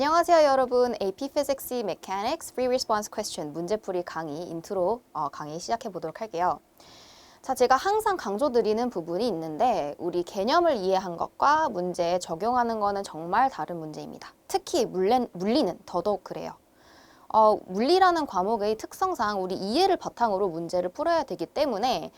안녕하세요 여러분. AP Physics Mechanics Free Response Question 문제풀이 강의 인트로 강의 시작해 보도록 할게요. 자, 제가 항상 강조드리는 부분이 있는데 우리 개념을 이해한 것과 문제에 적용하는 거는 정말 다른 문제입니다. 특히 물리는 더더욱 그래요. 물리라는 과목의 특성상 우리 이해를 바탕으로 문제를 풀어야 되기 때문에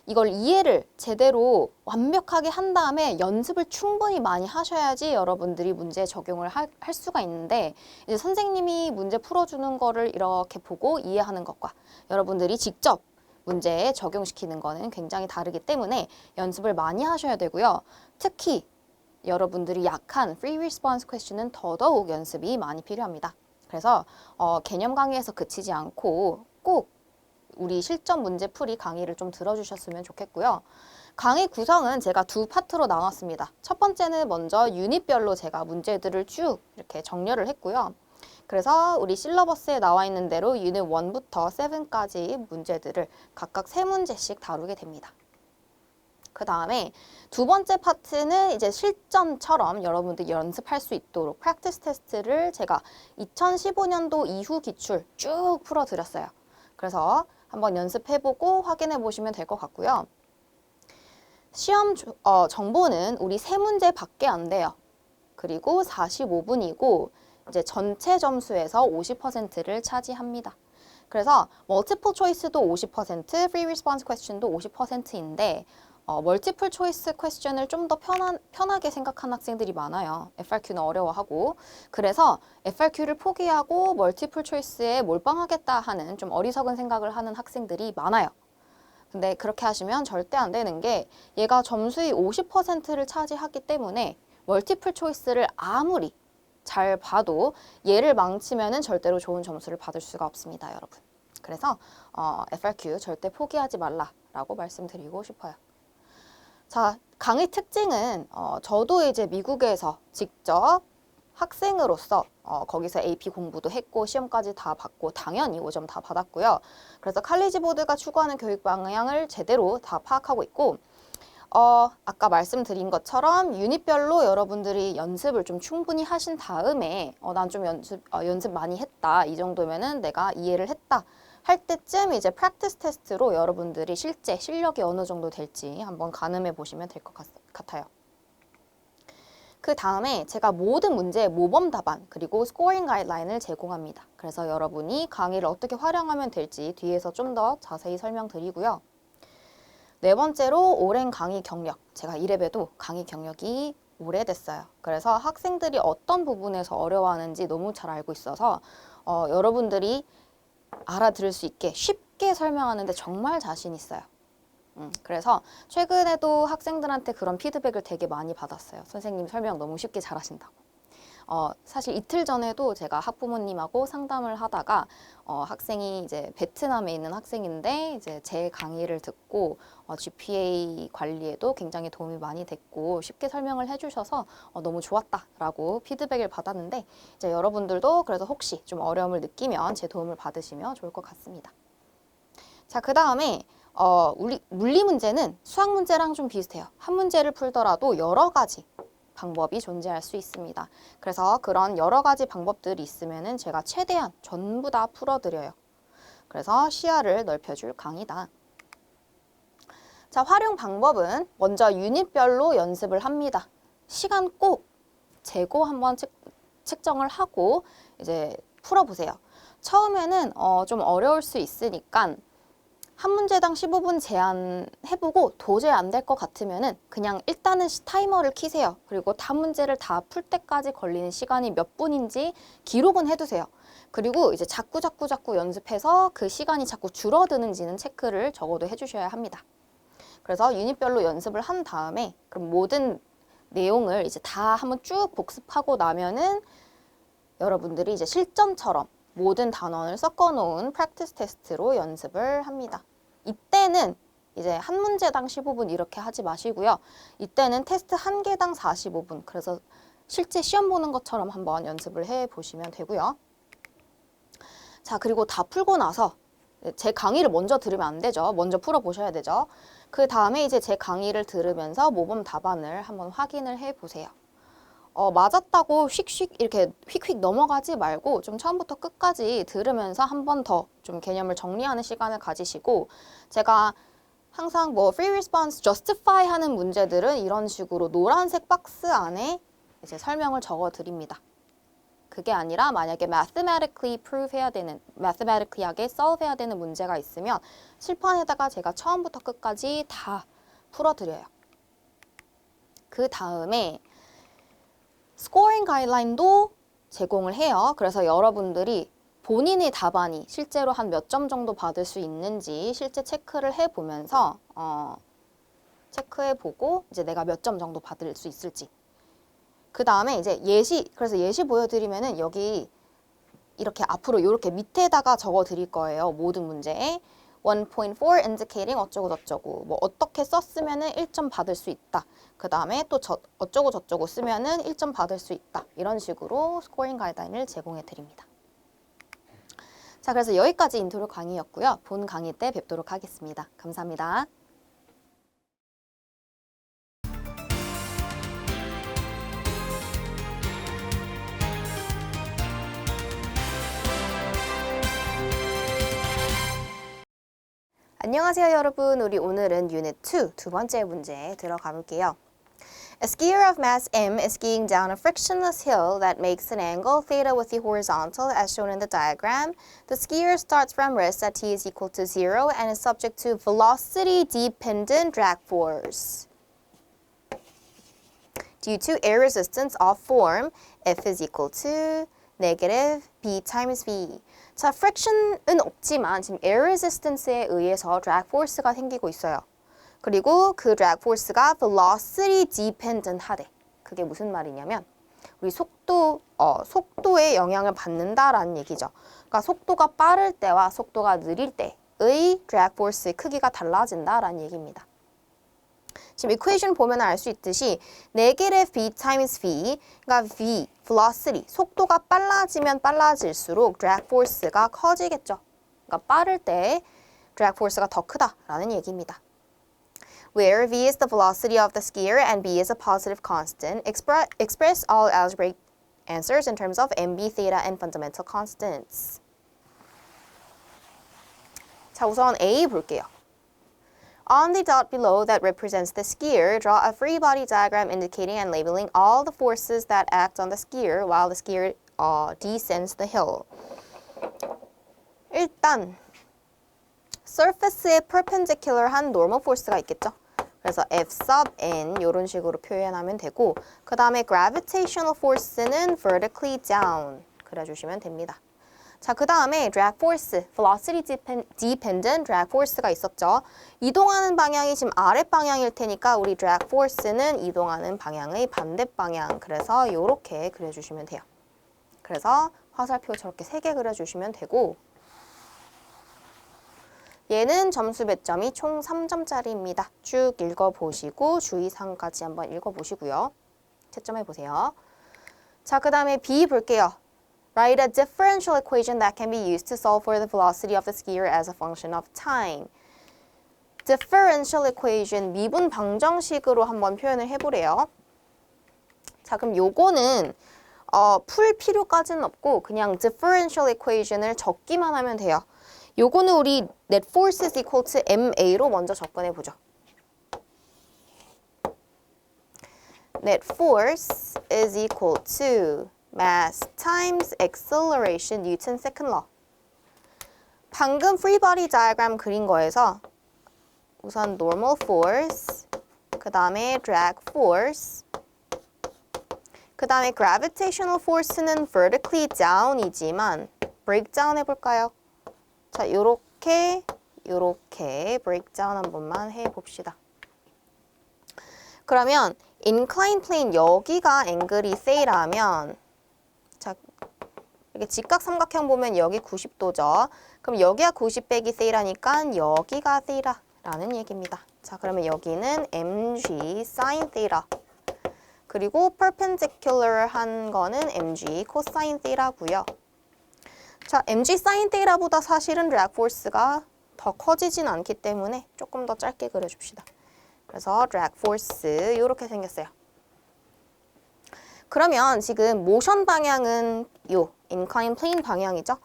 이걸 이해를 제대로 완벽하게 한 다음에 연습을 충분히 많이 하셔야지 여러분들이 문제에 적용을 할 수가 있는데, 이제 선생님이 문제 풀어주는 거를 이렇게 보고 이해하는 것과 여러분들이 직접 문제에 적용시키는 거는 굉장히 다르기 때문에 연습을 많이 하셔야 되고요. 특히 여러분들이 약한 Free Response Question은 더더욱 연습이 많이 필요합니다. 그래서 개념 강의에서 그치지 않고 꼭 우리 실전 문제풀이 강의를 좀 들어주셨으면 좋겠고요. 강의 구성은 제가 두 파트로 나눴습니다. 첫 번째는 먼저 유닛별로 제가 문제들을 쭉 이렇게 정렬을 했고요. 그래서 우리 실러버스에 나와 있는 대로 유닛 1부터 7까지 문제들을 각각 3문제씩 다루게 됩니다. 그 다음에 두 번째 파트는 이제 실전처럼 여러분들이 연습할 수 있도록 프랙티스 테스트를 제가 2015년도 이후 기출 쭉 풀어드렸어요. 그래서 한번 연습해보고 확인해 보시면 될 것 같고요. 시험 정보는 우리 3문제 밖에 안 돼요. 그리고 45분이고 이제 전체 점수에서 50%를 차지합니다. 그래서 멀티플 초이스도 50%, 프리 리스폰스 퀘스천도 50%인데 멀티플 초이스 퀘스천을 좀 더 편하게 생각하는 학생들이 많아요. FRQ는 어려워하고. 그래서 FRQ를 포기하고 멀티플 초이스에 몰빵하겠다 하는 좀 어리석은 생각을 하는 학생들이 많아요. 근데 그렇게 하시면 절대 안 되는 게, 얘가 점수의 50%를 차지하기 때문에 멀티플 초이스를 아무리 잘 봐도 얘를 망치면은 절대로 좋은 점수를 받을 수가 없습니다, 여러분. 그래서 FRQ 절대 포기하지 말라라고 말씀드리고 싶어요. 자, 강의 특징은 저도 이제 미국에서 직접 학생으로서 거기서 AP 공부도 했고 시험까지 다 받고 당연히 5점 다 받았고요. 그래서 칼리지 보드가 추구하는 교육 방향을 제대로 다 파악하고 있고, 아까 말씀드린 것처럼 유닛별로 여러분들이 연습을 좀 충분히 하신 다음에 난 좀 연습 많이 했다, 이 정도면은 내가 이해를 했다 할 때쯤 이제 프랙티스 테스트로 여러분들이 실제 실력이 어느 정도 될지 한번 가늠해 보시면 될 것 같아요. 그 다음에 제가 모든 문제의 모범 답안 그리고 스코어링 가이드라인을 제공합니다. 그래서 여러분이 강의를 어떻게 활용하면 될지 뒤에서 좀 더 자세히 설명드리고요. 네 번째로 오랜 강의 경력. 제가 이래봬도 강의 경력이 오래됐어요. 그래서 학생들이 어떤 부분에서 어려워하는지 너무 잘 알고 있어서 여러분들이 알아들을 수 있게 쉽게 설명하는데 정말 자신 있어요. 그래서 최근에도 학생들한테 그런 피드백을 되게 많이 받았어요. 선생님 설명 너무 쉽게 잘하신다고. 사실 이틀 전에도 제가 학부모님하고 상담을 하다가 학생이 이제 베트남에 있는 학생인데 이제 제 강의를 듣고 GPA 관리에도 굉장히 도움이 많이 됐고 쉽게 설명을 해주셔서 너무 좋았다라고 피드백을 받았는데, 이제 여러분들도 그래서 혹시 좀 어려움을 느끼면 제 도움을 받으시면 좋을 것 같습니다. 자, 그 다음에 물리 문제는 수학 문제랑 좀 비슷해요. 한 문제를 풀더라도 여러 가지 방법이 존재할 수 있습니다. 그래서 그런 여러 가지 방법들이 있으면은 제가 최대한 전부 다 풀어드려요. 그래서 시야를 넓혀줄 강의다. 자, 활용 방법은 먼저 유닛별로 연습을 합니다. 시간 꼭 재고 한번 측정을 하고 이제 풀어보세요. 처음에는 좀 어려울 수 있으니까 한 문제당 15분 제한해보고 도저히 안 될 것 같으면은 그냥 일단은 타이머를 켜세요. 그리고 다 문제를 다 풀 때까지 걸리는 시간이 몇 분인지 기록은 해두세요. 그리고 이제 자꾸 연습해서 그 시간이 자꾸 줄어드는지는 체크를 적어도 해주셔야 합니다. 그래서 유닛별로 연습을 한 다음에 그럼 모든 내용을 이제 다 한번 쭉 복습하고 나면은 여러분들이 이제 실전처럼 모든 단원을 섞어놓은 프랙티스 테스트로 연습을 합니다. 이때는 이제 한 문제당 15분 이렇게 하지 마시고요. 이때는 테스트 한 개당 45분. 그래서 실제 시험 보는 것처럼 한번 연습을 해 보시면 되고요. 자, 그리고 다 풀고 나서 제 강의를 먼저 들으면 안 되죠. 먼저 풀어보셔야 되죠. 그 다음에 이제 제 강의를 들으면서 모범 답안을 한번 확인을 해 보세요. 맞았다고 휙휙 이렇게 휙휙 넘어가지 말고 좀 처음부터 끝까지 들으면서 한 번 더 좀 개념을 정리하는 시간을 가지시고 제가 항상 뭐 free response justify 하는 문제들은 이런 식으로 노란색 박스 안에 이제 설명을 적어 드립니다. 그게 아니라 만약에 mathematically prove 해야 되는, mathematically하게 solve 해야 되는 문제가 있으면 칠판에다가 제가 처음부터 끝까지 다 풀어드려요. 그 다음에 scoring guideline도 제공을 해요. 그래서 여러분들이 본인의 답안이 실제로 한 몇 점 정도 받을 수 있는지 실제 체크를 해보면서 체크해보고 이제 내가 몇 점 정도 받을 수 있을지 그 다음에 이제 예시, 그래서 예시 보여드리면은 여기 이렇게 앞으로 이렇게 밑에다가 적어 드릴 거예요. 모든 문제에 1.4 indicating 어쩌고 저쩌고 뭐 어떻게 썼으면은 1점 받을 수 있다. 그 다음에 또 어쩌고 저쩌고 쓰면은 1점 받을 수 있다. 이런 식으로 스코어링 가이드라인을 제공해 드립니다. 자, 그래서 여기까지 인트로 강의였고요. 본 강의 때 뵙도록 하겠습니다. 감사합니다. 안녕하세요 여러분. 우리 오늘은 유닛 2 두 번째 문제에 들어가 볼게요. A skier of mass m is skiing down a frictionless hill that makes an angle theta with the horizontal as shown in the diagram. The skier starts from rest at t is equal to 0 and is subject to velocity-dependent drag force due to air resistance of form F is equal to negative B times V. 자, friction은 없지만 지금 air resistance에 의해서 drag force가 생기고 있어요. 그리고 그 drag force가 velocity dependent 하대. 그게 무슨 말이냐면 우리 속도에 영향을 받는다라는 얘기죠. 그러니까 속도가 빠를 때와 속도가 느릴 때의 drag force의 크기가 달라진다라는 얘기입니다. 지금 equation 보면 알 수 있듯이 negative b times v, 그러니까 v, velocity, 속도가 빨라지면 빨라질수록 drag force가 커지겠죠. 그러니까 빠를 때 drag force가 더 크다라는 얘기입니다. Where v is the velocity of the skier and b is a positive constant, express all algebraic answers in terms of mb, theta, and fundamental constants. 자, 우선 A 볼게요. On the dot below that represents the skier, draw a free body diagram indicating and labeling all the forces that act on the skier while the skier descends the hill. 일단 surface에 perpendicular한 normal force가 있겠죠. 그래서 F sub n 이런 식으로 표현하면 되고 그 다음에 gravitational force는 vertically down 그려주시면 됩니다. 자, 그 다음에 drag force, velocity dependent drag force가 있었죠. 이동하는 방향이 지금 아랫 방향일 테니까 우리 drag force는 이동하는 방향의 반대 방향. 그래서 이렇게 그려주시면 돼요. 그래서 화살표 저렇게 3개 그려주시면 되고 얘는 점수 배점이 총 3점짜리입니다. 쭉 읽어보시고 주의사항까지 한번 읽어보시고요. 채점해보세요. 자, 그 다음에 B 볼게요. Write a differential equation that can be used to solve for the velocity of the skier as a function of time. differential equation, 미분 방정식으로 한번 표현을 해보래요. 자, 그럼 요거는 풀 필요까지는 없고 그냥 differential equation을 적기만 하면 돼요. 요거는 우리 net force is equal to ma로 먼저 접근해보죠. net force is equal to mass times acceleration, Newton second law. 방금 free body diagram 그린 거에서 우선 normal force, 그 다음에 drag force, 그 다음에 gravitational force는 vertically down이지만 breakdown 해볼까요? 자, 요렇게 breakdown 한 번만 해봅시다. 그러면 inclined plane 여기가 앵글이 theta라면 자, 이렇게 직각 삼각형 보면 여기 90도죠. 그럼 여기가 90 빼기 theta니까 여기가 theta라는 얘기입니다. 자, 그러면 여기는 mg sin theta. 그리고 perpendicular한 거는 mg cosine theta고요. 자, mg sin theta보다 사실은 drag force가 더 커지진 않기 때문에 조금 더 짧게 그려줍시다. 그래서 drag force 이렇게 생겼어요. 그러면 지금 모션 방향은 요 inclined plane 방향이죠.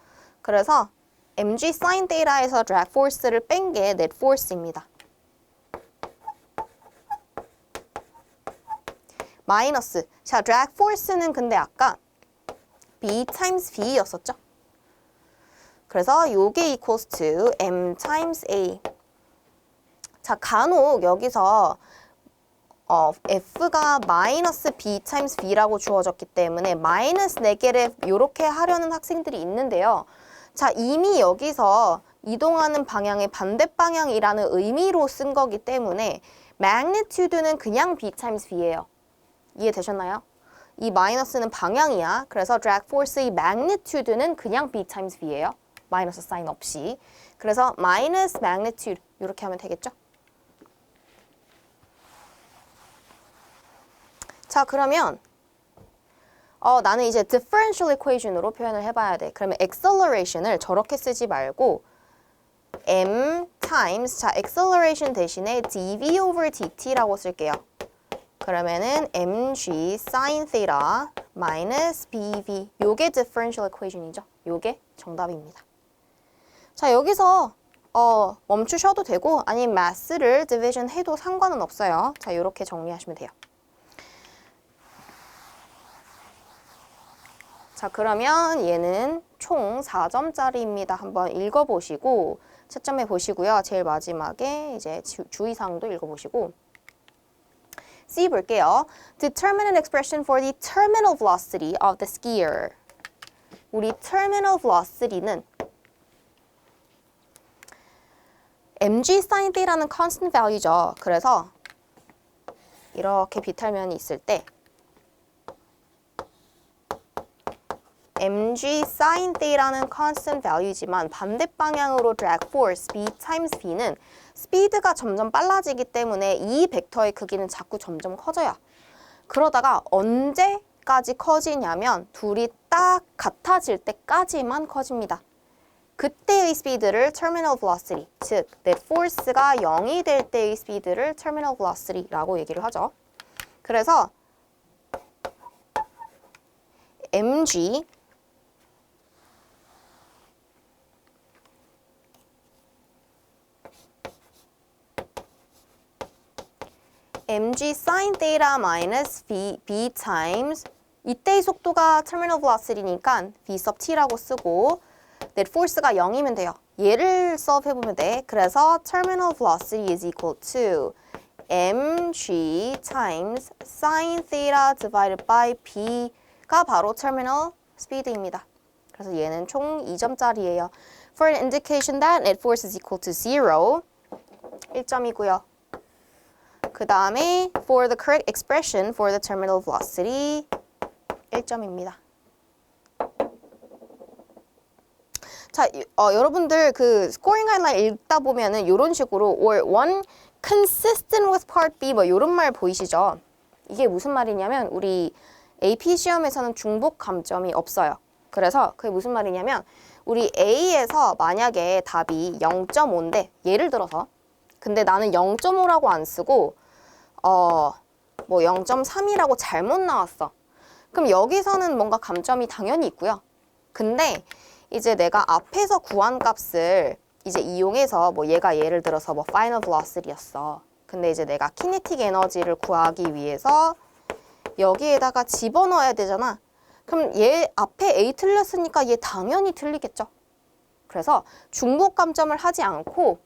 그래서 mg sin theta에서 drag force를 뺀 게 net force입니다. 마이너스. 자, drag force는 근데 아까 b times v였었죠. 그래서 요게 equals to m times a. 자, 간혹 여기서 f가 마이너스 b times v라고 주어졌기 때문에 마이너스 네게티브 이렇게 하려는 학생들이 있는데요. 자, 이미 여기서 이동하는 방향의 반대 방향이라는 의미로 쓴 거기 때문에 magnitude는 그냥 b times v예요. 이해되셨나요? 이 마이너스는 방향이야. 그래서 drag force의 magnitude는 그냥 b times v예요. 마이너스 사인 없이. 그래서 minus magnitude 이렇게 하면 되겠죠? 자, 그러면 나는 이제 differential equation으로 표현을 해봐야 돼. 그러면 acceleration을 저렇게 쓰지 말고 m times, 자, acceleration 대신에 dv over dt라고 쓸게요. 그러면은 mg sin theta minus bv. 요게 differential equation이죠. 요게 정답입니다. 자, 여기서 멈추셔도 되고 아니면 mass를 division 해도 상관은 없어요. 자, 요렇게 정리하시면 돼요. 자, 그러면 얘는 총 4점짜리입니다. 한번 읽어보시고 채점해 보시고요. 제일 마지막에 이제 주의사항도 읽어보시고 C 볼게요. Determine an expression for the terminal velocity of the skier. 우리 terminal velocity는 mg sin theta라는 constant value죠. 그래서 이렇게 비탈면이 있을 때 mg sin theta라는 constant value지만 반대 방향으로 drag force b times v는 스피드가 점점 빨라지기 때문에 이 벡터의 크기는 자꾸 점점 커져요. 그러다가 언제까지 커지냐면 둘이 딱 같아질 때까지만 커집니다. 그때의 스피드를 terminal velocity, 즉 net force가 0이 될 때의 스피드를 terminal velocity라고 얘기를 하죠. 그래서 mg mg sin theta minus b times 이때의 속도가 terminal velocity니까 v sub t라고 쓰고 net force가 0이면 돼요. 얘를 수업해보면 돼. 그래서 terminal velocity is equal to mg times sin theta divided by b가 바로 terminal speed입니다. 그래서 얘는 총 2점짜리예요. For an indication that net force is equal to 0, 1점이고요. 그 다음에 for the correct expression for the terminal velocity 1점입니다. 자, 여러분들 그 scoring guideline 읽다 보면은 이런 식으로 or one consistent with part B 뭐 이런 말 보이시죠? 이게 무슨 말이냐면 우리 AP 시험에서는 중복 감점이 없어요. 그래서 그게 무슨 말이냐면 우리 A에서 만약에 답이 0.5인데 예를 들어서 근데 나는 0.5라고 안 쓰고 뭐 0.3이라고 잘못 나왔어. 그럼 여기서는 뭔가 감점이 당연히 있고요. 근데 이제 내가 앞에서 구한 값을 이제 이용해서 뭐 얘가 예를 들어서 뭐 final velocity였어. 근데 이제 내가 kinetic 에너지를 구하기 위해서 여기에다가 집어넣어야 되잖아. 그럼 얘 앞에 A 틀렸으니까 얘 당연히 틀리겠죠. 그래서 중복 감점을 하지 않고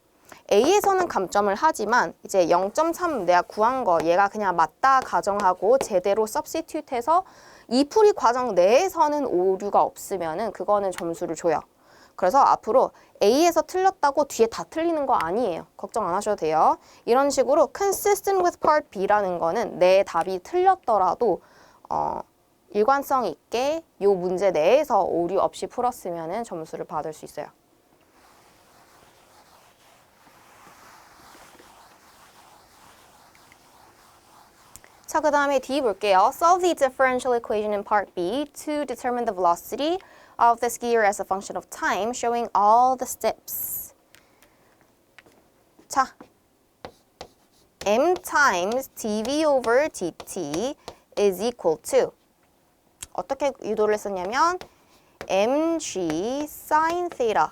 A에서는 감점을 하지만 이제 0.3 내가 구한 거 얘가 그냥 맞다 가정하고 제대로 substitute 해서 이 풀이 과정 내에서는 오류가 없으면은 그거는 점수를 줘요. 그래서 앞으로 A에서 틀렸다고 뒤에 다 틀리는 거 아니에요. 걱정 안 하셔도 돼요. 이런 식으로 consistent with part B라는 거는 내 답이 틀렸더라도 일관성 있게 이 문제 내에서 오류 없이 풀었으면은 점수를 받을 수 있어요. 자, 그 다음에 D 볼게요. Solve the differential equation in part B to determine the velocity of the skier as a function of time, showing all the steps. 자, m times dv over dt is equal to 어떻게 유도를 했었냐면 mg sin theta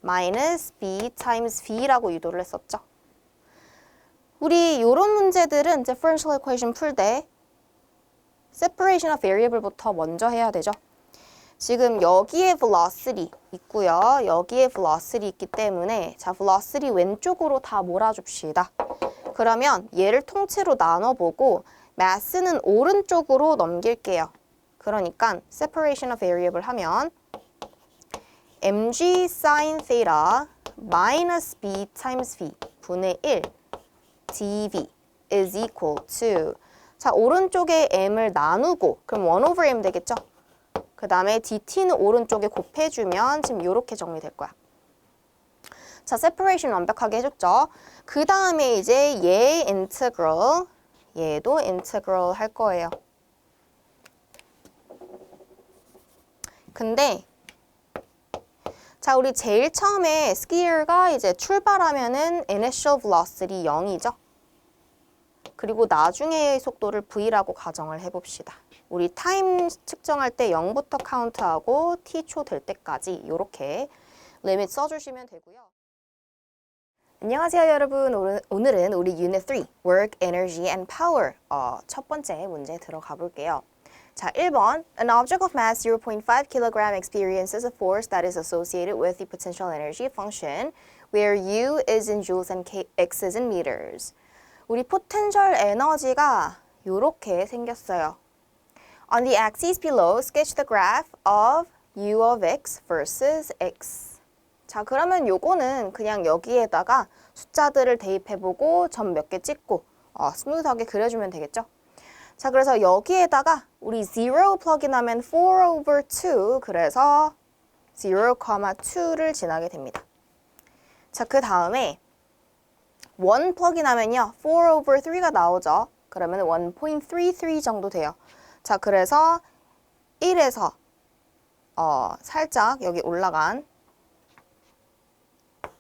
minus b times v라고 유도를 했었죠. 우리 이런 문제들은 differential equation 풀 때 separation of variable부터 먼저 해야 되죠. 지금 여기에 velocity 있고요. 여기에 velocity 있기 때문에 자, velocity 왼쪽으로 다 몰아줍시다. 그러면 얘를 통째로 나눠보고 mass는 오른쪽으로 넘길게요. 그러니까 separation of variable 하면 mg sin theta minus b times v 분의 1 dv is equal to 자, 오른쪽에 m을 나누고 그럼 1 over m 되겠죠? 그 다음에 dt는 오른쪽에 곱해주면 지금 이렇게 정리될 거야. 자, separation 완벽하게 해줬죠? 그 다음에 이제 얘 integral, 얘도 integral 할 거예요. 근데 자, 우리 제일 처음에 skier가 이제 출발하면은 initial velocity 0이죠? 그리고 나중에의 속도를 v라고 가정을 해봅시다. 우리 타임 측정할 때 0부터 카운트하고 t초 될 때까지 이렇게 리밋 써주시면 되고요. 안녕하세요 여러분. 오늘은 우리 Unit 3 Work, Energy and Power 첫 번째 문제 들어가 볼게요. 자, 1번 An object of mass 0.5 kg experiences a force that is associated with the potential energy function where U is in joules and X is in meters. 우리 포텐셜 에너지가 이렇게 생겼어요. On the axis below, sketch the graph of U of X versus X. 자, 그러면 요거는 그냥 여기에다가 숫자들을 대입해보고 점 몇 개 찍고 스무드하게 그려주면 되겠죠? 자, 그래서 여기에다가 우리 0 플러그인하면 4 over 2, 그래서 0, 2를 지나게 됩니다. 자, 그 다음에 1 플러그인하면요 4 over 3가 나오죠. 그러면 1.33 정도 돼요. 자, 그래서 1에서 살짝 여기 올라간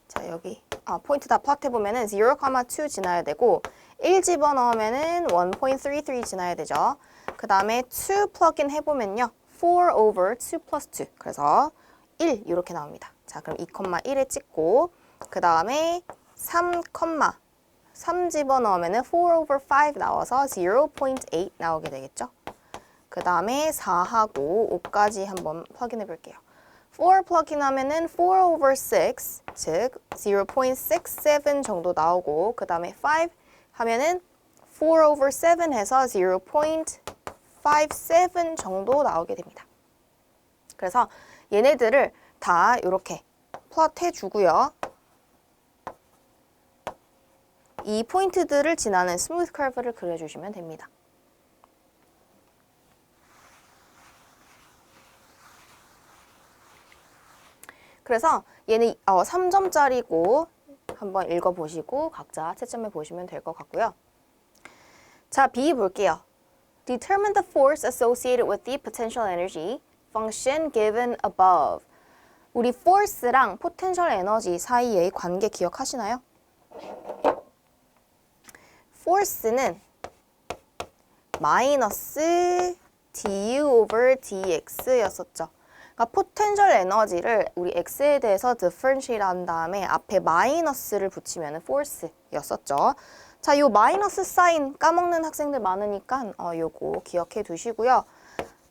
자, 여기 포인트 다 플롯해보면은 0, 2 지나야 되고 1 집어넣으면은 1.33 지나야 되죠. 그 다음에 2 플러그인 해보면요 4 over 2 plus 2 그래서 1 이렇게 나옵니다. 자, 그럼 2,1에 찍고 그 다음에 3 집어넣으면은 4 over 5 나와서 0.8 나오게 되겠죠. 그 다음에 4하고 5까지 한번 플러그인 해볼게요. 4 플러그인 하면은 4 over 6, 즉 0.67 정도 나오고 그 다음에 5 하면은 4 over 7 해서 0.57 정도 나오게 됩니다. 그래서 얘네들을 다 이렇게 플롯 해주고요. 이 포인트들을 지나는 스무드 커브를 그려주시면 됩니다. 그래서 얘는 3점짜리고 한번 읽어보시고 각자 채점해 보시면 될 것 같고요. 자, B 볼게요. Determine the force associated with the potential energy function given above. 우리 force랑 potential energy 사이의 관계 기억하시나요? force는 마이너스 du over dx였었죠. 그러니까 포텐셜 에너지를 우리 x에 대해서 differentiate 한 다음에 앞에 마이너스를 붙이면 force였었죠. 자, 요 마이너스 사인 까먹는 학생들 많으니까 요거 기억해 두시고요.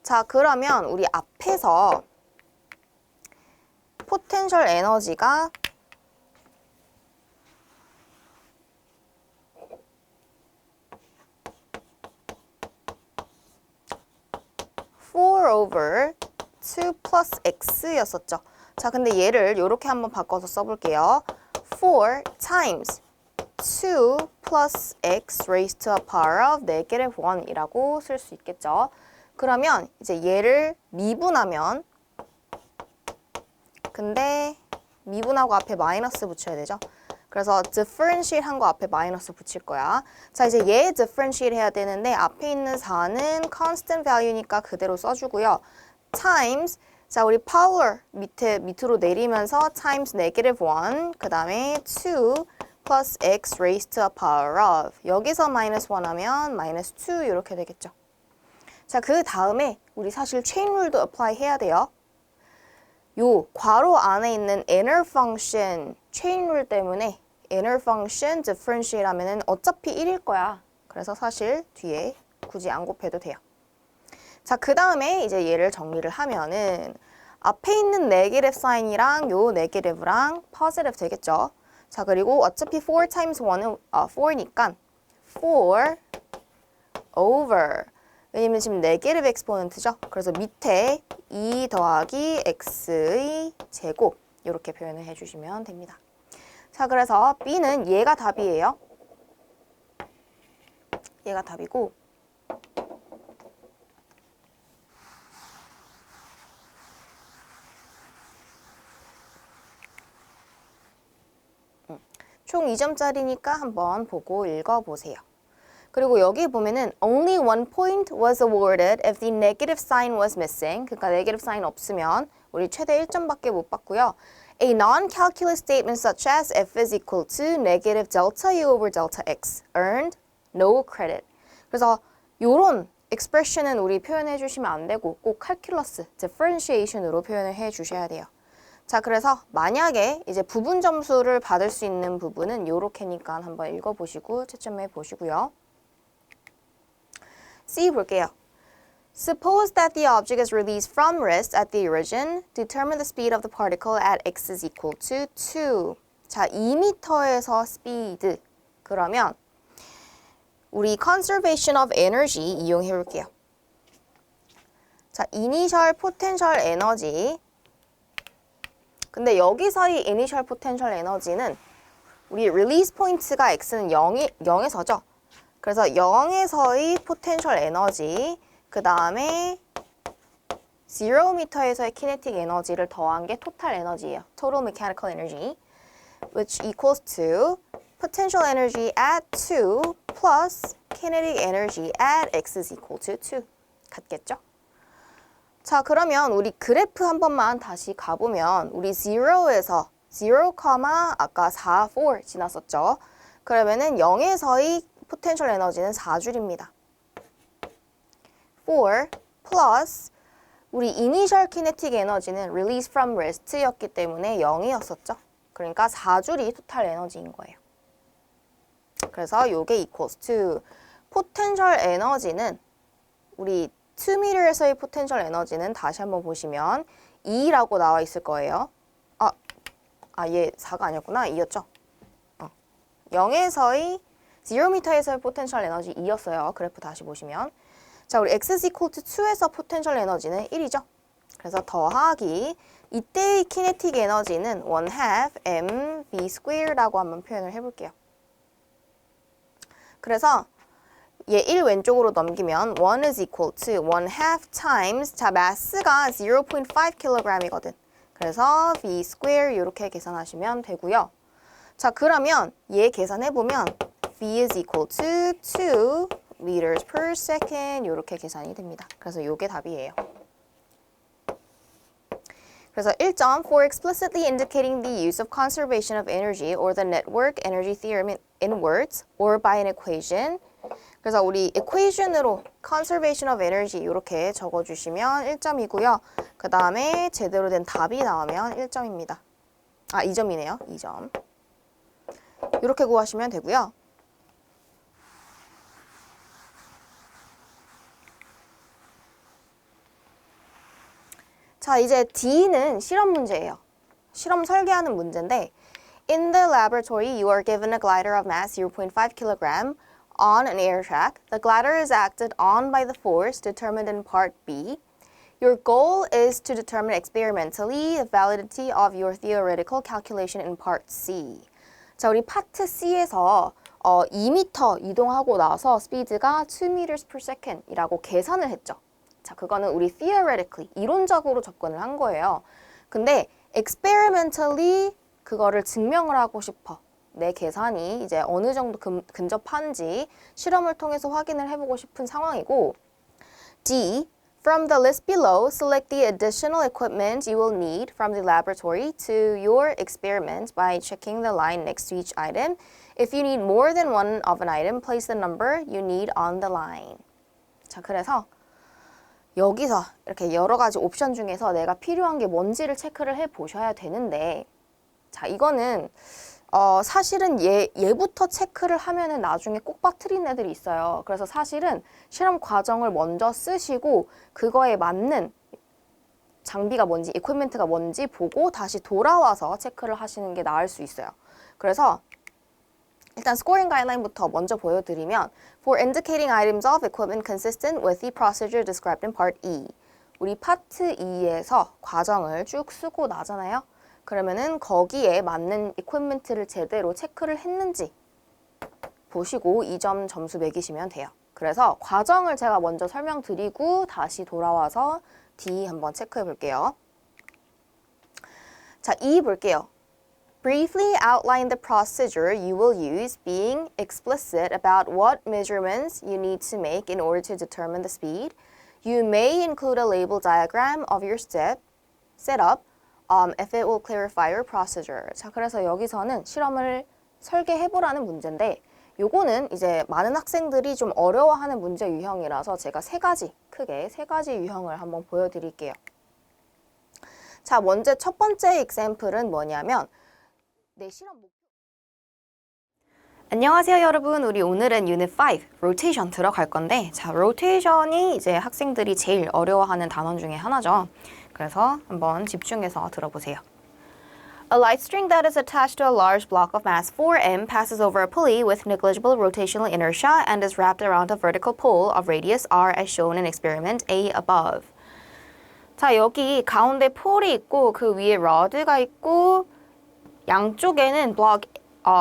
자, 그러면 우리 앞에서 포텐셜 에너지가 over 2 plus x였었죠. 자, 근데 얘를 이렇게 한번 바꿔서 써볼게요. 4 times 2 plus x raised to a power of negative 1이라고 쓸 수 있겠죠. 그러면 이제 얘를 미분하면 근데 미분하고 앞에 마이너스 붙여야 되죠. 그래서 differentiate 한 거 앞에 마이너스 붙일 거야. 자, 이제 얘 differentiate 해야 되는데 앞에 있는 4는 constant value니까 그대로 써주고요. times, 자, 우리 power 밑으로 내리면서 times negative 1, 그 다음에 2 plus x raised to a power of. 여기서 minus 1 하면 minus 2 이렇게 되겠죠. 자, 그 다음에 우리 사실 체인 룰도 apply 해야 돼요. 요 괄호 안에 있는 inner function 체인 룰 때문에 inner function differentiate 하면은 어차피 1일 거야. 그래서 사실 뒤에 굳이 안 곱해도 돼요. 자, 그 다음에 이제 얘를 정리를 하면은 앞에 있는 네게티브 사인이랑 요 네게티브랑 포지티브 되겠죠. 자, 그리고 어차피 4 times 1은 4니까 4 over 왜냐면 지금 네게티브 엑스포넌트죠. 그래서 밑에 2 더하기 x의 제곱 이렇게 표현을 해주시면 됩니다. 자, 그래서 B는 얘가 답이에요. 얘가 답이고 총 2점짜리니까 한번 보고 읽어보세요. 그리고 여기 보면은 only one point was awarded if the negative sign was missing. 그러니까 네게티브 사인 없으면 우리 최대 1점밖에 못 받고요. A non-calculus statement such as f is equal to negative delta u over delta x earned no credit. 그래서 요런 expression은 우리 표현해 주시면 안 되고 꼭 calculus, differentiation으로 표현을 해 주셔야 돼요. 자, 그래서 만약에 이제 부분 점수를 받을 수 있는 부분은 요렇게니까 한번 읽어보시고 채점해 보시고요. C 볼게요. Suppose that the object is released from rest at the origin. Determine the speed of the particle at x is equal to 2. 자, 2m에서 speed. 그러면 우리 conservation of energy 이용해 볼게요. 자, initial potential energy. 근데 여기서의 initial potential energy는 우리 release point가 x는 0에서죠. 그래서 0에서의 potential energy, 그 다음에 0m에서의 kinetic energy를 더한 게 total energy예요. Total mechanical energy, which equals to potential energy at 2 plus kinetic energy at x is equal to 2. 같겠죠? 자, 그러면 우리 그래프 한 번만 다시 가보면 우리 0에서 0, 아까 4, 4 지났었죠? 그러면은 0에서의 potential 에너지는 4줄입니다. 4 plus 우리 initial kinetic 에너지는 release from rest였기 때문에 0이었었죠. 그러니까 4줄이 total 에너지인 거예요. 그래서 요게 equals to potential 에너지는 우리 2m에서의 potential 에너지는 다시 한번 보시면 2라고 나와 있을 거예요. 얘 4가 아니었구나. 2였죠. 0에서의 0m에서의 potential 에너지 2였어요. 그래프 다시 보시면. 자, 우리 x is equal to 2에서 potential 에너지는 1이죠. 그래서 더하기 이때의 kinetic 에너지는 1/2 mv square라고 한번 표현을 해볼게요. 그래서 얘 1 왼쪽으로 넘기면 1 is equal to 1/2 times 자, 마스가 0.5kg이거든. 그래서 v square 이렇게 계산하시면 되고요. 자, 그러면 얘 계산해보면 v is equal to 2 meters per second 이렇게 계산이 됩니다. 그래서 요게 답이에요. 그래서 1점 for explicitly indicating the use of conservation of energy or the network energy theorem in words or by an equation. 그래서 우리 equation으로 conservation of energy 이렇게 적어주시면 1점이고요. 그 다음에 제대로 된 답이 나오면 1점입니다. 2점이네요. 2점. 이렇게 구하시면 되고요. 자, 이제 D는 실험 문제예요. 실험 설계하는 문제인데 In the laboratory, you are given a glider of mass 0.5 kg on an air track. The glider is acted on by the force determined in part B. Your goal is to determine experimentally the validity of your theoretical calculation in part C. 자, 우리 파트 C에서 2m 이동하고 나서 스피드가 2 meters per second 이라고 계산을 했죠. 자, 그거는 우리 theoretically, 이론적으로 접근을 한 거예요. 근데 experimentally 그거를 증명을 하고 싶어. 내 계산이 이제 어느 정도 근접한지 실험을 통해서 확인을 해보고 싶은 상황이고 D. From the list below, select the additional equipment you will need from the laboratory to your experiment by checking the line next to each item. If you need more than one of an item, place the number you need on the line. 자, 그래서 여기서 이렇게 여러 가지 옵션 중에서 내가 필요한 게 뭔지를 체크를 해 보셔야 되는데, 자, 이거는 사실은 얘부터 체크를 하면은 나중에 꼭 빠뜨리는 애들이 있어요. 그래서 사실은 실험 과정을 먼저 쓰시고 그거에 맞는 장비가 뭔지, 이퀴프먼트가 뭔지 보고 다시 돌아와서 체크를 하시는 게 나을 수 있어요. 그래서 일단 scoring guideline부터 먼저 보여드리면 for indicating items of equipment consistent with the procedure described in part E. 우리 파트 2에서 과정을 쭉 쓰고 나잖아요. 그러면은 거기에 맞는 equipment를 제대로 체크를 했는지 보시고 2점 점수 매기시면 돼요. 그래서 과정을 제가 먼저 설명드리고 다시 돌아와서 D 한번 체크해 볼게요. 자, E 볼게요. Briefly outline the procedure you will use, being explicit about what measurements you need to make in order to determine the speed. You may include a label diagram of your setup if it will clarify your procedure. 자, 그래서 여기서는 실험을 설계해보라는 문제인데 요거는 이제 많은 학생들이 좀 어려워하는 문제 유형이라서 제가 크게 세 가지 유형을 한번 보여드릴게요. 자, 먼저 첫 번째 example은 뭐냐면 내 실험 목표. 안녕하세요, 여러분. 우리 오늘은 Unit 5, Rotation 들어갈 건데, 자, Rotation이 이제 학생들이 제일 어려워하는 단원 중에 하나죠. 그래서 한번 집중해서 들어보세요. A light string that is attached to a large block of mass 4m passes over a pulley with negligible rotational inertia and is wrapped around a vertical pole of radius r as shown in experiment A above. 자, 여기 가운데 폴이 있고 그 위에 러드가 있고 양쪽에는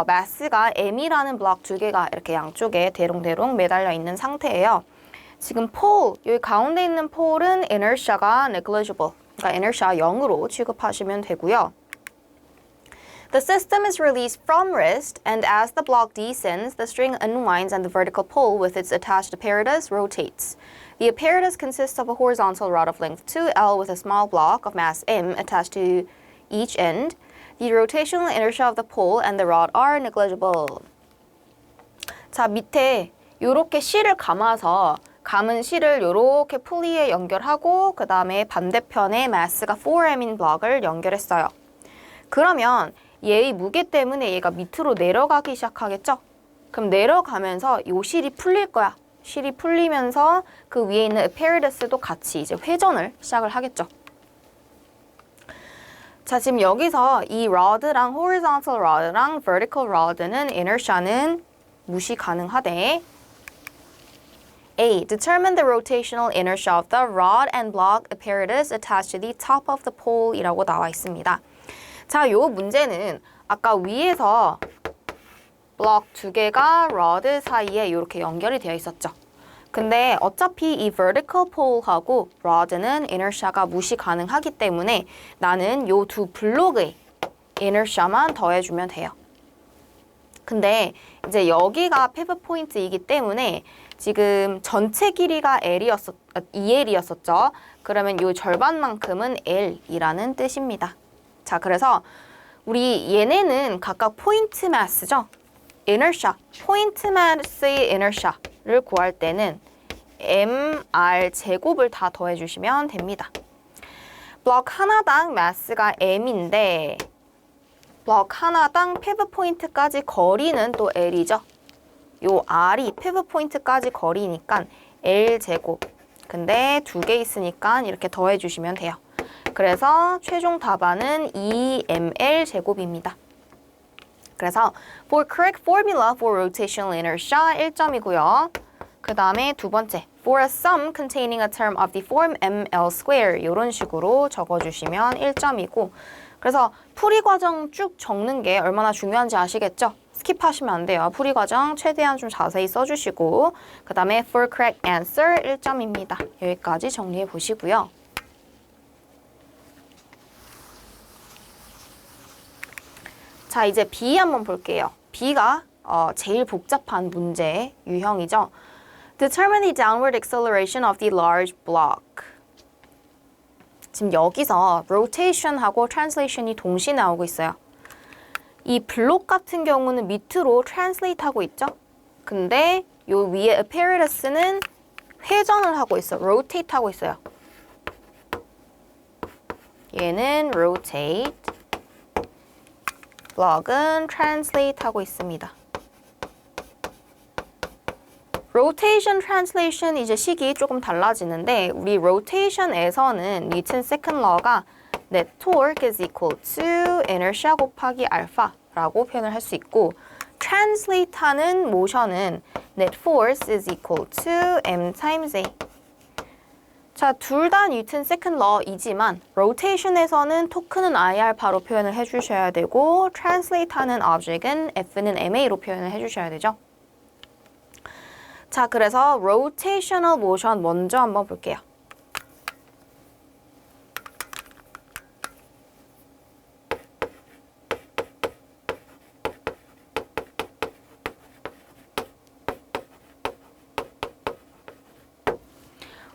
마스가 m이라는 블록 두 개가 이렇게 양쪽에 대롱대롱 매달려 있는 상태예요. 지금 여기 가운데 있는 폴은 inertia가 negligible, 그러니까 inertia 0으로 취급하시면 되고요. The system is released from wrist, and as the block descends, the string unwinds and the vertical pole with its attached apparatus rotates. The apparatus consists of a horizontal rod of length 2L with a small block of mass m attached to each end. The rotational inertia of the pole and the rod are negligible. 자, 밑에 요렇게 실을 감은 실을 요렇게 풀리에 연결하고 그 다음에 반대편에 마스가 4m인 블럭을 연결했어요. 그러면 얘의 무게 때문에 얘가 밑으로 내려가기 시작하겠죠? 그럼 내려가면서 요 실이 풀릴 거야. 실이 풀리면서 그 위에 있는 apparatus도 같이 이제 회전을 시작을 하겠죠. 자, 지금 여기서 이 rod랑 horizontal rod랑 vertical rod는 inertia는 무시 가능하대. A. Determine the rotational inertia of the rod and block apparatus attached to the top of the pole 이라고 나와 있습니다. 자, 요 문제는 아까 위에서 블록 두 개가 rod 사이에 이렇게 연결이 되어 있었죠. 근데 어차피 이 vertical pole하고 rod는 inertia가 무시 가능하기 때문에 나는 요 두 블록의 inertia만 더해주면 돼요. 근데 이제 여기가 pivot point이기 때문에 지금 전체 길이가 2L이었었죠. 그러면 요 절반만큼은 L이라는 뜻입니다. 자, 그래서 우리 얘네는 각각 포인트 마스죠. inertia, 포인트 마스의 inertia를 구할 때는 mr 제곱을 다 더해주시면 됩니다. 블록 하나당 마스가 m인데 블록 하나당 pivot 포인트까지 거리는 또 L이죠. 요 R이 pivot 포인트까지 거리니까 L 제곱. 근데 두 개 있으니까 이렇게 더해주시면 돼요. 그래서 최종 답안은 2ml 제곱입니다. 그래서 for correct formula for rotational inertia 1점이고요. 그 다음에 두 번째, for a sum containing a term of the form ml square 이런 식으로 적어주시면 1점이고 그래서 풀이 과정 쭉 적는 게 얼마나 중요한지 아시겠죠? 스킵하시면 안 돼요. 풀이 과정 최대한 좀 자세히 써주시고 그 다음에 for correct answer 1점입니다. 여기까지 정리해 보시고요. 자, 이제 B 한번 볼게요. B가 제일 복잡한 문제 유형이죠. Determine the downward acceleration of the large block. 지금 여기서 rotation하고 translation이 동시에 나오고 있어요. 이 블록 같은 경우는 밑으로 translate 하고 있죠. 근데 요 위에 apparatus는 회전을 하고 있어. rotate 하고 있어요. 얘는 rotate. log은 translate 하고 있습니다. rotation, translation 이제 식이 조금 달라지는데 우리 rotation에서는 Newton second law가 net torque is equal to inertia 곱하기 alpha라고 표현을 할 수 있고 translate하는 motion은 net force is equal to m times a. 자, 둘 다 뉴턴 세컨드 러이지만 rotation에서는 토크는 I 알파로 표현을 해주셔야 되고 translate하는 object은 F는 MA로 표현을 해주셔야 되죠. 자, 그래서 rotational motion 먼저 한번 볼게요.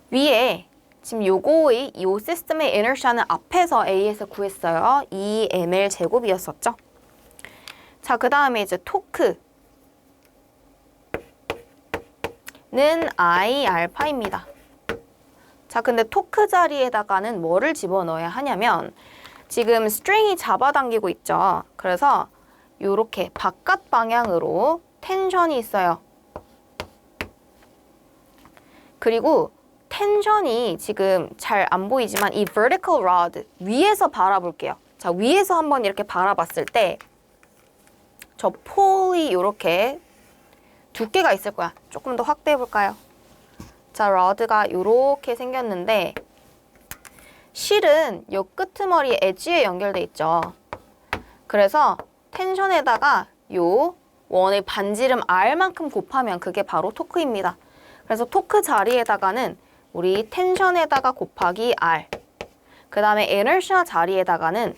위에 지금 요거의 요 시스템의 inertia는 앞에서 A에서 구했어요. 2ml 제곱이었었죠. 자, 그 다음에 이제 토크는 I 알파입니다. 자, 근데 토크 자리에다가는 뭐를 집어넣어야 하냐면 지금 스트링이 잡아당기고 있죠. 그래서 요렇게 바깥 방향으로 텐션이 있어요. 그리고 텐션이 지금 잘 안 보이지만 이 vertical rod 위에서 바라볼게요. 자, 위에서 한번 이렇게 바라봤을 때 저 폴이 이렇게 두께가 있을 거야. 조금 더 확대해 볼까요? 자, rod가 이렇게 생겼는데 실은 요 끄트머리 엣지에 연결돼 있죠. 그래서 텐션에다가 요 원의 반지름 R만큼 곱하면 그게 바로 토크입니다. 그래서 토크 자리에다가는 우리 텐션에다가 곱하기 R, 그 다음에 inertia 자리에다가는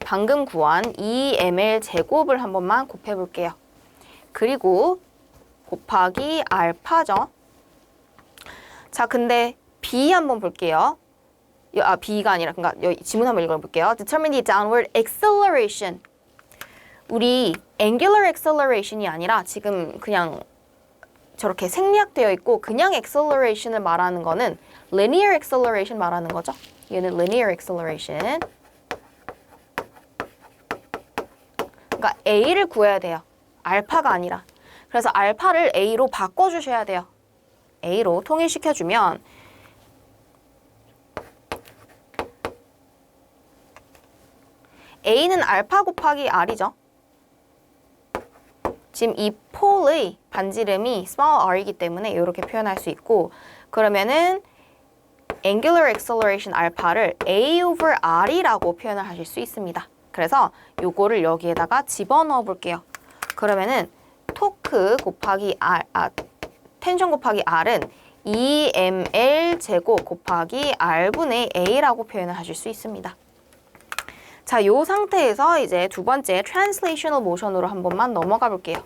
방금 구한 2ml 제곱을 한 번만 곱해볼게요. 그리고 곱하기 알파죠. 자, 근데 B 한번 볼게요. B가 아니라, 그러니까 여기 지문 한번 읽어볼게요. Determine the downward acceleration. 우리 angular acceleration이 아니라 지금 그냥 저렇게 생략되어 있고 그냥 acceleration을 말하는 거는 linear acceleration 말하는 거죠. 얘는 linear acceleration. 그러니까 A를 구해야 돼요. 알파가 아니라. 그래서 알파를 A로 바꿔주셔야 돼요. A로 통일시켜주면 A는 알파 곱하기 R이죠. 지금 이 폴의 반지름이 small r이기 때문에 이렇게 표현할 수 있고 그러면은 angular acceleration 알파를 A over R이라고 표현을 하실 수 있습니다. 그래서 요거를 여기에다가 집어넣어 볼게요. 그러면은 토크 곱하기 텐션 곱하기 R은 2ml 제곱 곱하기 R분의 A라고 표현을 하실 수 있습니다. 자, 요 상태에서 이제 두 번째 translational motion으로 한 번만 넘어가 볼게요.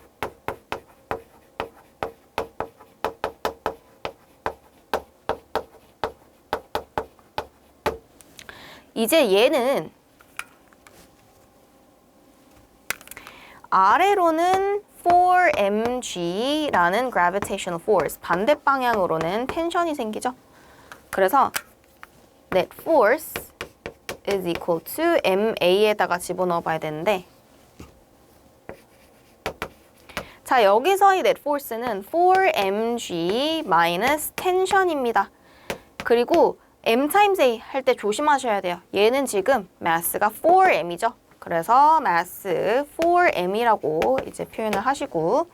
이제 얘는 아래로는 4mg라는 gravitational force, 반대 방향으로는 텐션이 생기죠. 그래서 net force is equal to MA에다가 집어넣어 봐야 되는데 자, 여기서 이 net force는 4mg minus tension입니다. 그리고 m times a 할 때 조심하셔야 돼요. 얘는 지금 mass가 4m이죠. 그래서 mass 4m이라고 이제 표현을 하시고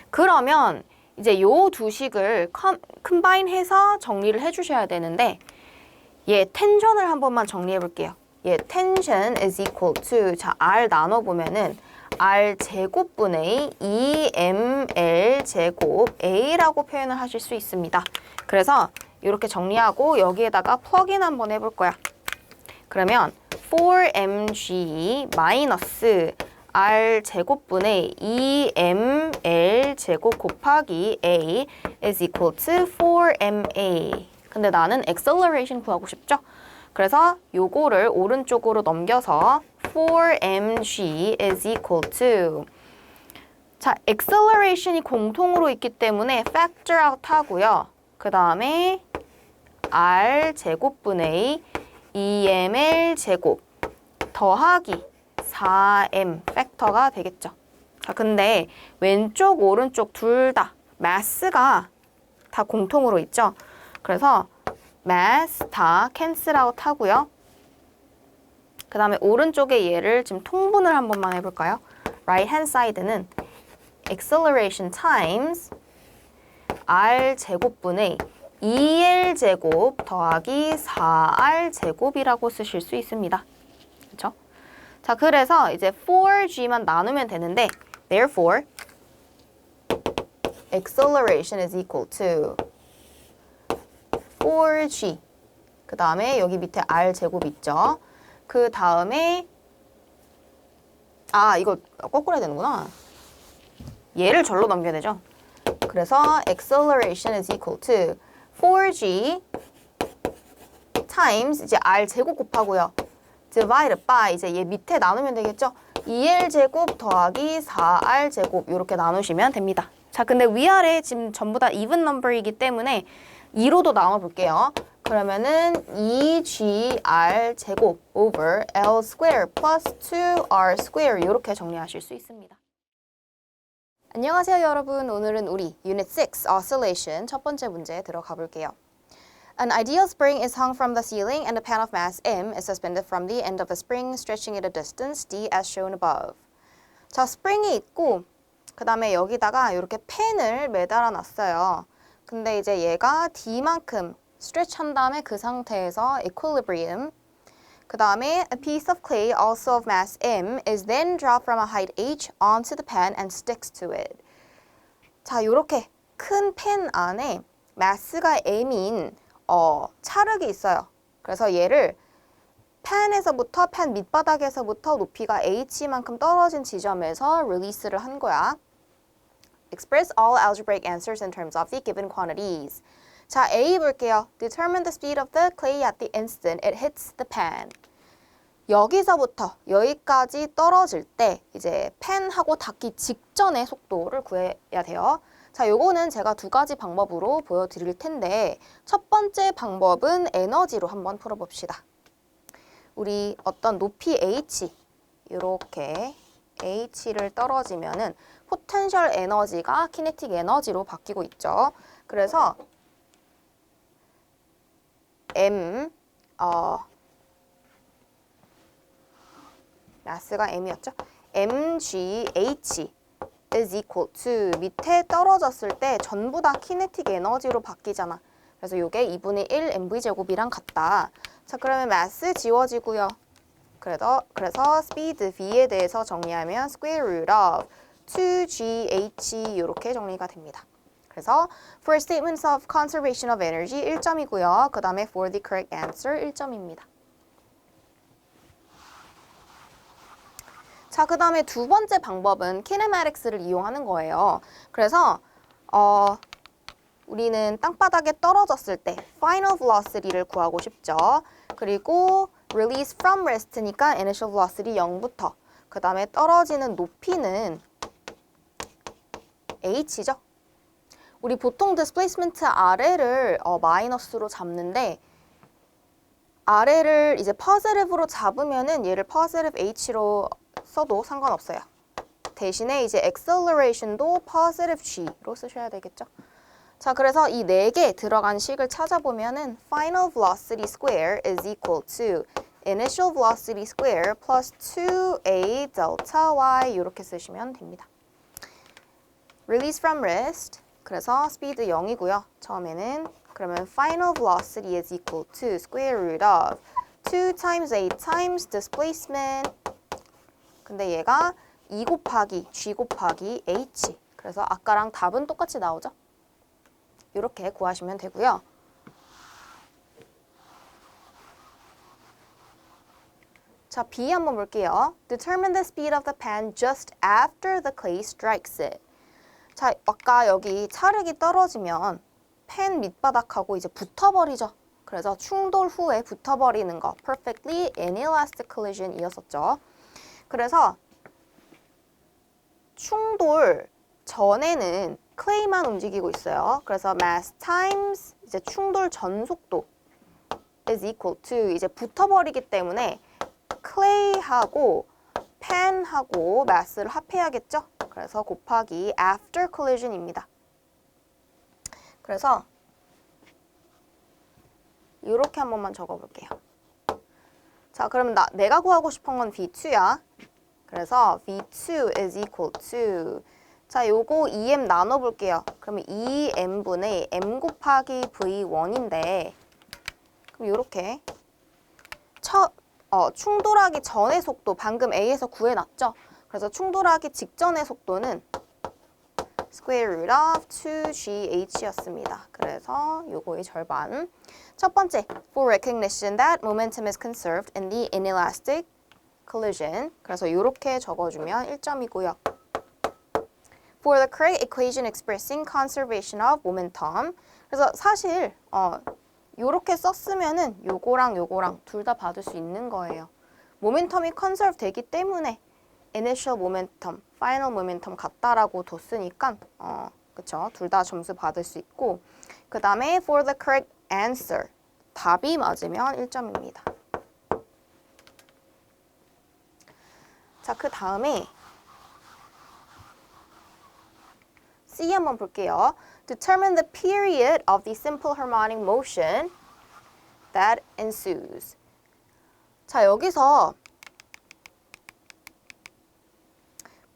그러면 이제 요 두 식을 컴바인해서 정리를 해주셔야 되는데 얘 텐션을 한 번만 정리해 볼게요. 얘 tension is equal to 자 R 나눠보면은 R 제곱분의 2ml 제곱 A라고 표현을 하실 수 있습니다. 그래서 이렇게 정리하고 여기에다가 플러그인 한번 해볼 거야. 그러면 4mg 마이너스 R 제곱분의 2ml 제곱 곱하기 A is equal to 4ma. 근데 나는 acceleration 구하고 싶죠? 그래서 요거를 오른쪽으로 넘겨서 4mg is equal to 자, acceleration이 공통으로 있기 때문에 factor out 하고요. 그 다음에 R 제곱분의 2ml 제곱 더하기 4m 팩터가 되겠죠. 자, 근데 왼쪽 오른쪽 둘 다 mass가 다 공통으로 있죠. 그래서 mass 다 cancel out 하고요. 그 다음에 오른쪽에 얘를 지금 통분을 한 번만 해볼까요? right hand side는 acceleration times r 제곱분의 2l 제곱 더하기 4r 제곱이라고 쓰실 수 있습니다. 그렇죠? 자, 그래서 이제 4g만 나누면 되는데 therefore acceleration is equal to 4g. 그 다음에 여기 밑에 r 제곱 있죠. 그 다음에 이거 거꾸로 해야 되는구나. 얘를 절로 넘겨야 되죠. 그래서 acceleration is equal to 4g times 이제 r 제곱 곱하고요. divided by 이제 얘 밑에 나누면 되겠죠. 2l 제곱 더하기 4r 제곱 이렇게 나누시면 됩니다. 자, 근데 위아래 지금 전부 다 even number이기 때문에 2로도 나눠볼게요. 그러면은 2gr 제곱 over l square plus 2r square 이렇게 정리하실 수 있습니다. 안녕하세요, 여러분. 오늘은 우리 Unit 6 Oscillation 첫 번째 문제 들어가 볼게요. An ideal spring is hung from the ceiling and a pan of mass m is suspended from the end of the spring, stretching it a distance d as shown above. 자, 스프링이 있고 그 다음에 여기다가 이렇게 펜을 매달아 놨어요. 근데 이제 얘가 d만큼 stretch 한 다음에 그 상태에서 equilibrium. 그 다음에 a piece of clay also of mass m is then dropped from a height h onto the pan and sticks to it. 자, 요렇게 큰 펜 안에 mass가 m인 찰흙이 있어요. 그래서 얘를 펜에서부터 펜 밑바닥에서부터 높이가 h만큼 떨어진 지점에서 release를 한 거야. Express all algebraic answers in terms of the given quantities. 자, A 볼게요. Determine the speed of the clay at the instant it hits the pan. 여기서부터 여기까지 떨어질 때 이제 펜하고 닿기 직전의 속도를 구해야 돼요. 자, 요거는 제가 두 가지 방법으로 보여드릴 텐데 첫 번째 방법은 에너지로 한번 풀어봅시다. 우리 어떤 높이 h, 이렇게 h를 떨어지면은 포텐셜 에너지가 키네틱 에너지로 바뀌고 있죠. 그래서 마스가 m이었죠. mgh is equal to 밑에 떨어졌을 때 전부 다 키네틱 에너지로 바뀌잖아. 그래서 이게 2분의 1 mv제곱이랑 같다. 자, 그러면 마스 지워지고요. 그래서 speed v에 대해서 정리하면 square root of 2gh 이렇게 정리가 됩니다. 그래서 for statements of conservation of energy 1점이고요. 그 다음에 for the correct answer 1점입니다. 자, 그 다음에 두 번째 방법은 kinematics를 이용하는 거예요. 그래서 우리는 땅바닥에 떨어졌을 때 final velocity를 구하고 싶죠. 그리고 release from rest니까 initial velocity 0부터 그 다음에 떨어지는 높이는 h죠. 우리 보통 displacement 아래를 마이너스로 잡는데 아래를 이제 positive로 잡으면은 얘를 positive h로 써도 상관없어요. 대신에 이제 acceleration도 positive g로 쓰셔야 되겠죠. 자, 그래서 이 네 개 들어간 식을 찾아보면은 final velocity square is equal to initial velocity square plus 2a delta y 이렇게 쓰시면 됩니다. release from rest. 그래서 speed 0이고요. 처음에는 그러면 final velocity is equal to square root of 2 times a times displacement. 근데 얘가 2 곱하기 g 곱하기 h. 그래서 아까랑 답은 똑같이 나오죠. 이렇게 구하시면 되고요. 자, B 한번 볼게요. Determine the speed of the pan just after the clay strikes it. 자, 아까 여기 찰흙이 떨어지면 펜 밑바닥하고 이제 붙어버리죠. 그래서 충돌 후에 붙어버리는 거 perfectly inelastic collision이었었죠. 그래서 충돌 전에는 clay만 움직이고 있어요. 그래서 mass times 이제 충돌 전속도 is equal to 이제 붙어버리기 때문에 clay하고 pan하고 mass를 합해야겠죠? 그래서 곱하기 after collision입니다. 그래서 이렇게 한 번만 적어볼게요. 자, 그러면 내가 구하고 싶은 건 V2야. 그래서 V2 is equal to 자, 요거 2m 나눠볼게요. 그러면 2m분의 m 곱하기 V1인데 그럼 요렇게 충돌하기 전의 속도 방금 A에서 구해놨죠? 그래서 충돌하기 직전의 속도는 square root of 2GH였습니다. 그래서 요거의 절반. 첫 번째, for recognition that momentum is conserved in the inelastic collision. 그래서 이렇게 적어주면 1점이고요. For the correct equation expressing conservation of momentum. 그래서 사실 요렇게 썼으면은 요거랑 둘 다 받을 수 있는 거예요. 모멘텀이 conserve 되기 때문에 initial momentum, final momentum 같다라고 뒀으니까 그쵸? 둘 다 점수 받을 수 있고 그 다음에 for the correct answer 답이 맞으면 1점입니다. 자, 그 다음에 C 한번 볼게요. Determine the period of the simple harmonic motion that ensues. 자, 여기서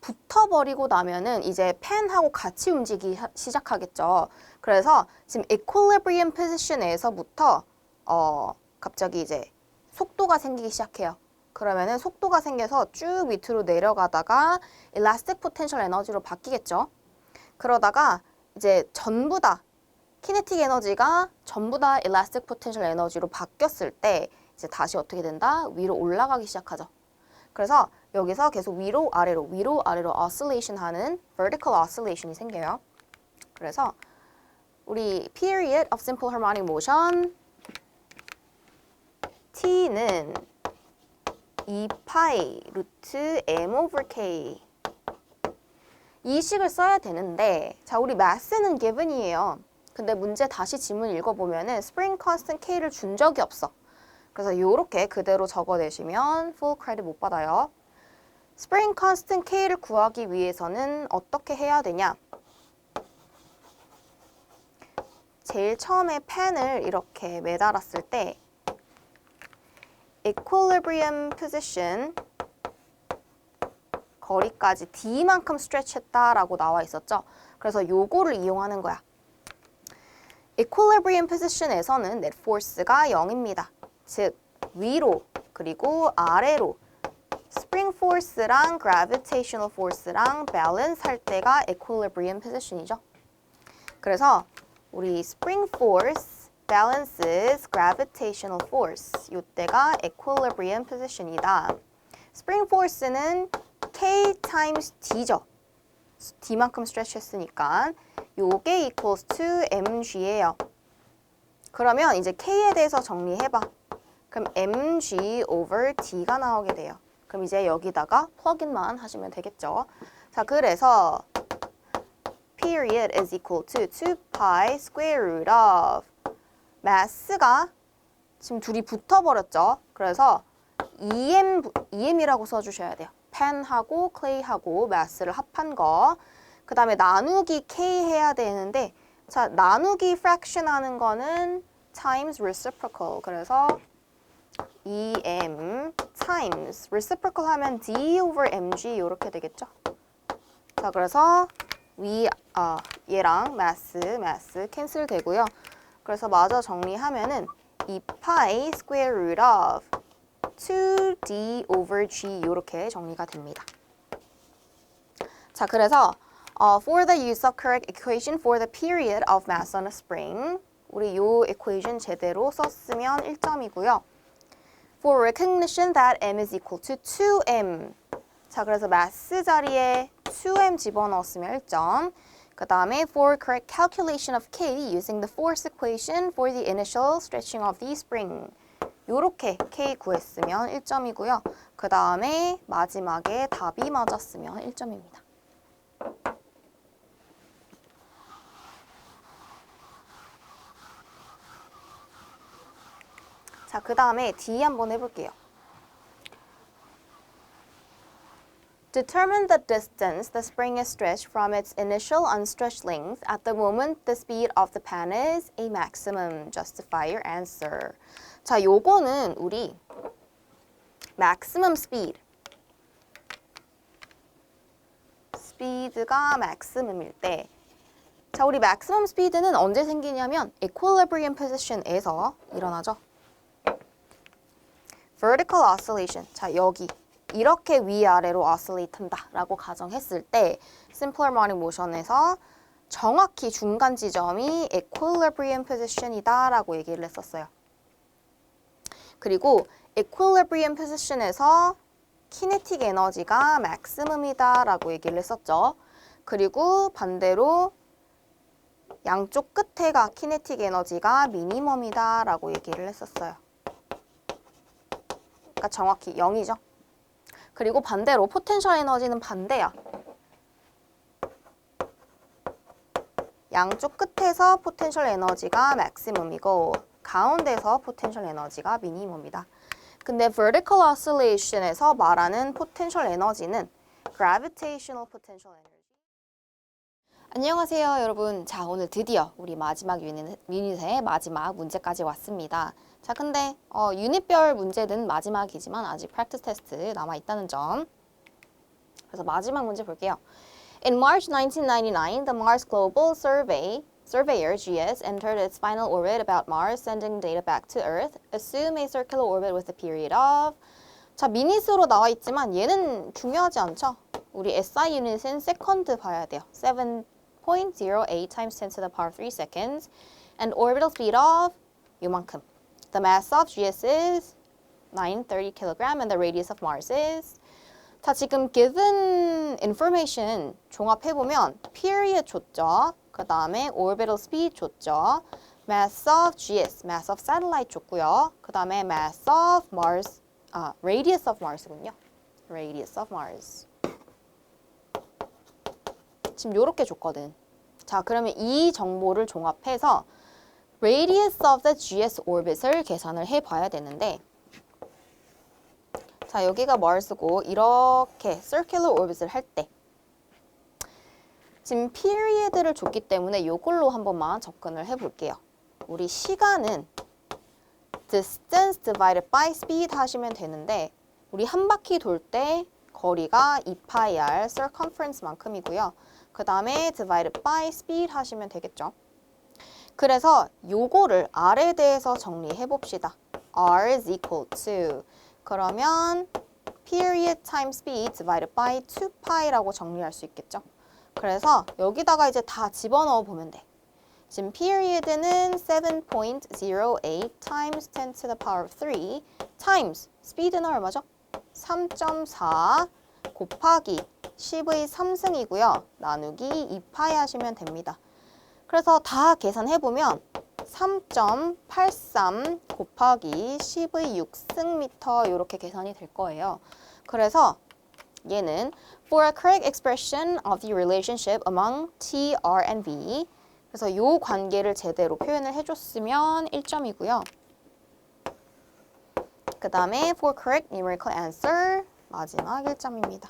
붙어버리고 나면은 이제 펜하고 같이 움직이기 시작하겠죠. 그래서 지금 equilibrium position에서부터 갑자기 이제 속도가 생기기 시작해요. 그러면은 속도가 생겨서 쭉 밑으로 내려가다가 elastic potential 에너지로 바뀌겠죠. 그러다가 이제 전부 다 kinetic 에너지가 전부 다 elastic potential 에너지로 바뀌었을 때 이제 다시 어떻게 된다? 위로 올라가기 시작하죠. 그래서 여기서 계속 위로 아래로 oscillation 하는 vertical oscillation이 생겨요. 그래서 우리 period of simple harmonic motion T는 2파이 루트 m over k 이 식을 써야 되는데 자, 우리 mass는 given이에요. 근데 문제 다시 지문 읽어보면은 spring constant k를 준 적이 없어. 그래서 요렇게 그대로 적어내시면 full credit 못 받아요. spring constant k를 구하기 위해서는 어떻게 해야 되냐? 제일 처음에 펜을 이렇게 매달았을 때 equilibrium position 거리까지 D만큼 stretch 했다라고 나와 있었죠. 그래서 요거를 이용하는 거야. equilibrium position에서는 net force가 0입니다. 즉 위로 그리고 아래로 spring force랑 gravitational force랑 balance 할 때가 equilibrium position이죠. 그래서 우리 spring force balances gravitational force 이때가 equilibrium position이다. spring force는 K times D죠. D만큼 stretch 했으니까 요게 equals to mg예요. 그러면 이제 K에 대해서 정리해봐. 그럼 mg over D가 나오게 돼요. 그럼 이제 여기다가 플러그인만 하시면 되겠죠. 자, 그래서 period is equal to 2pi square root of mass가 지금 둘이 붙어버렸죠. 그래서 EM이라고 써주셔야 돼요. 펜하고 클레이하고 mass를 합한 거. 그 다음에 나누기 K 해야 되는데 자, 나누기 fraction 하는 거는 times reciprocal. 그래서 EM times reciprocal 하면 D over MG 이렇게 되겠죠. 자, 그래서 얘랑 mass 캔슬 되고요. 그래서 마저 정리하면은 2pi square root of 2D over G 이렇게 정리가 됩니다. 자, 그래서 for the use of correct equation for the period of mass on a spring 우리 요 equation 제대로 썼으면 1점이고요. For recognition that m is equal to 2m 자, 그래서 mass 자리에 2m 집어넣었으면 1점. 그 다음에 for correct calculation of K using the force equation for the initial stretching of the spring 요렇게 K 구했으면 1점이고요. 그 다음에 마지막에 답이 맞았으면 1점입니다. 그 다음에 D 한번 해볼게요. Determine the distance the spring is stretched from its initial unstretched length at the moment the speed of the pen is a maximum. Justify your answer. 자, 요거는 우리 maximum speed. 스피드가 maximum일 때 자, 우리 maximum speed는 언제 생기냐면 equilibrium position에서 일어나죠. vertical oscillation. 자, 여기 이렇게 위아래로 oscillate 한다라고 가정했을 때 simple harmonic motion에서 정확히 중간 지점이 equilibrium position이다라고 얘기를 했었어요. 그리고 equilibrium position에서 kinetic 에너지가 maximum이다라고 얘기를 했었죠. 그리고 반대로 양쪽 끝에가 kinetic 에너지가 minimum이다라고 얘기를 했었어요. 그러니까 정확히 0이죠. 그리고 반대로 포텐셜 에너지는 반대야. 양쪽 끝에서 포텐셜 에너지가 맥시멈이고 가운데서 포텐셜 에너지가 미니멈이다. 근데 vertical oscillation에서 말하는 포텐셜 에너지는 gravitational potential energy. 안녕하세요, 여러분. 자, 오늘 드디어 우리 마지막 유닛의 마지막 문제까지 왔습니다. 자, 근데 유닛별 문제는 마지막이지만 아직 practice 테스트 남아있다는 점. 그래서 마지막 문제 볼게요. In March 1999, the Mars Global Surveyor GS entered its final orbit about Mars, sending data back to Earth. Assume a circular orbit with a period of. 자, 미닛으로 나와 있지만 얘는 중요하지 않죠? 우리 SI 유닛은 세컨드 봐야 돼요. 7.08 times 10 to the power 3 seconds. And orbital speed of 요만큼. The mass of GS is 930 kg and the radius of Mars is. 자, 지금 given information 종합해보면 period 줬죠. 그 다음에 orbital speed 줬죠. mass of GS, mass of satellite 줬고요. 그 다음에 mass of Mars, radius of Mars군요. radius of Mars. 지금 요렇게 줬거든. 자, 그러면 이 정보를 종합해서 radius of the GS orbit을 계산을 해봐야 되는데 자, 여기가 Mars고 이렇게 circular orbit을 할 때 지금 period를 줬기 때문에 이걸로 한 번만 접근을 해볼게요. 우리 시간은 distance divided by speed 하시면 되는데 우리 한 바퀴 돌 때 거리가 2πr circumference만큼이고요. 그 다음에 divided by speed 하시면 되겠죠. 그래서 요거를 R에 대해서 정리해 봅시다. R is equal to 그러면 period times speed divided by 2π라고 정리할 수 있겠죠. 그래서 여기다가 이제 다 집어넣어 보면 돼. 지금 period는 7.08 times 10 to the power of 3 times speed는 얼마죠? 3.4 곱하기 10의 3승이고요. 나누기 2파이 하시면 됩니다. 그래서 다 계산해보면 3.83 곱하기 10의 6승미터 이렇게 계산이 될 거예요. 그래서 얘는 for a correct expression of the relationship among T, R, and V 그래서 이 관계를 제대로 표현을 해줬으면 1점이고요. 그 다음에 for correct numerical answer 마지막 1점입니다.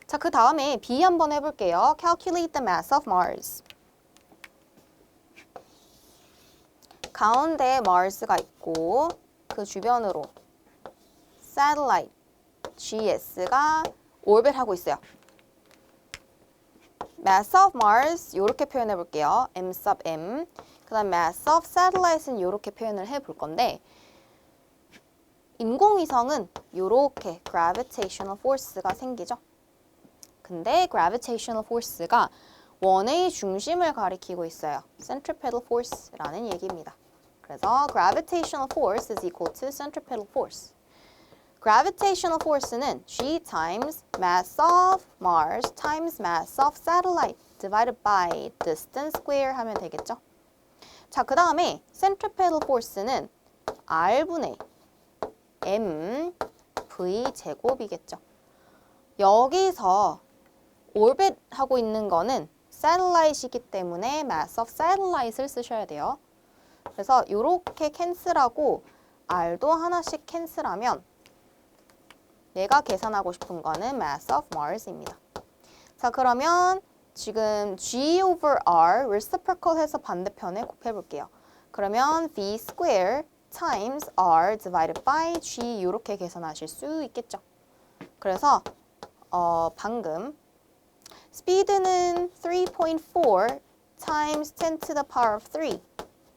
자, 그 다음에 B 한번 해볼게요. Calculate the mass of Mars. 가운데 Mars가 있고 그 주변으로 satellite GS가 orbit하고 있어요. mass of Mars 이렇게 표현해 볼게요. M sub M. 그 다음 mass of satellite은 이렇게 표현을 해볼 건데 인공위성은 이렇게 gravitational force가 생기죠. 근데 gravitational force가 원의 중심을 가리키고 있어요. centripetal force라는 얘기입니다. 그래서 gravitational force is equal to centripetal force. gravitational force는 G times mass of Mars times mass of satellite divided by distance square 하면 되겠죠. 자, 그 다음에 centripetal force는 R분의 M V 제곱이겠죠. 여기서 orbit 하고 있는 거는 satellite이기 때문에 mass of satellite을 쓰셔야 돼요. 그래서 이렇게 캔슬하고 r도 하나씩 캔슬하면 내가 계산하고 싶은 거는 mass of Mars입니다. 자, 그러면 지금 G over R reciprocal 해서 반대편에 곱해볼게요. 그러면 V square times R divided by G 이렇게 계산하실 수 있겠죠. 그래서 방금 스피드는 3.4 times 10 to the power of 3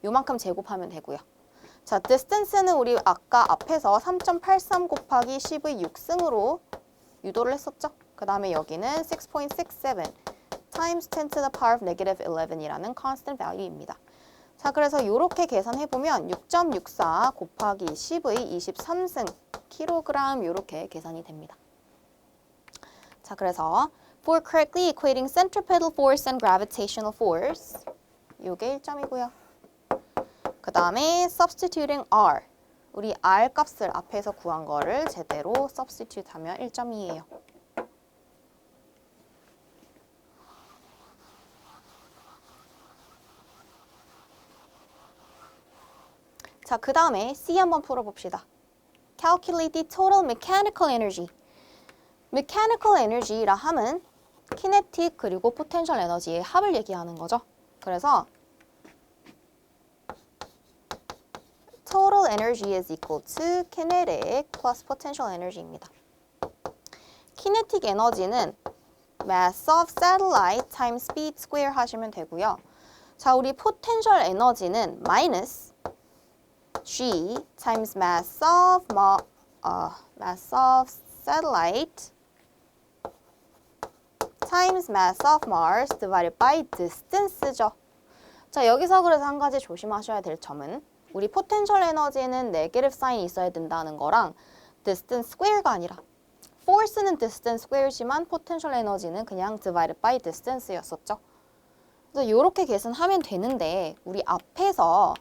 요만큼 제곱하면 되고요. 자, distance는 우리 아까 앞에서 3.83 곱하기 10의 6승으로 유도를 했었죠. 그 다음에 여기는 6.67 times 10 to the power of negative 11이라는 constant value입니다. 자, 그래서 이렇게 계산해보면 6.64 곱하기 10의 23승 킬로그램 이렇게 계산이 됩니다. 자, 그래서 for correctly equating centripetal force and gravitational force 이게 1점이고요. 그 다음에 substituting R 우리 R 값을 앞에서 구한 거를 제대로 substitute 하면 1점이에요. 자, 그 다음에 C 한번 풀어봅시다. Calculate the total mechanical energy. mechanical energy라 함은 kinetic 그리고 potential 에너지의 합을 얘기하는 거죠. 그래서 total energy is equal to kinetic plus potential energy입니다. kinetic 에너지는 mass of satellite times speed square 하시면 되고요. 자, 우리 potential 에너지는 minus G times mass of satellite times mass of Mars divided by distance죠. 자, 여기서 그래서 한 가지 조심하셔야 될 점은 우리 potential 에너지는 네게티브 사인이 있어야 된다는 거랑 distance square가 아니라 force는 distance square지만 potential 에너지는 그냥 divided by distance였었죠. 그래서 이렇게 계산하면 되는데 우리 앞에서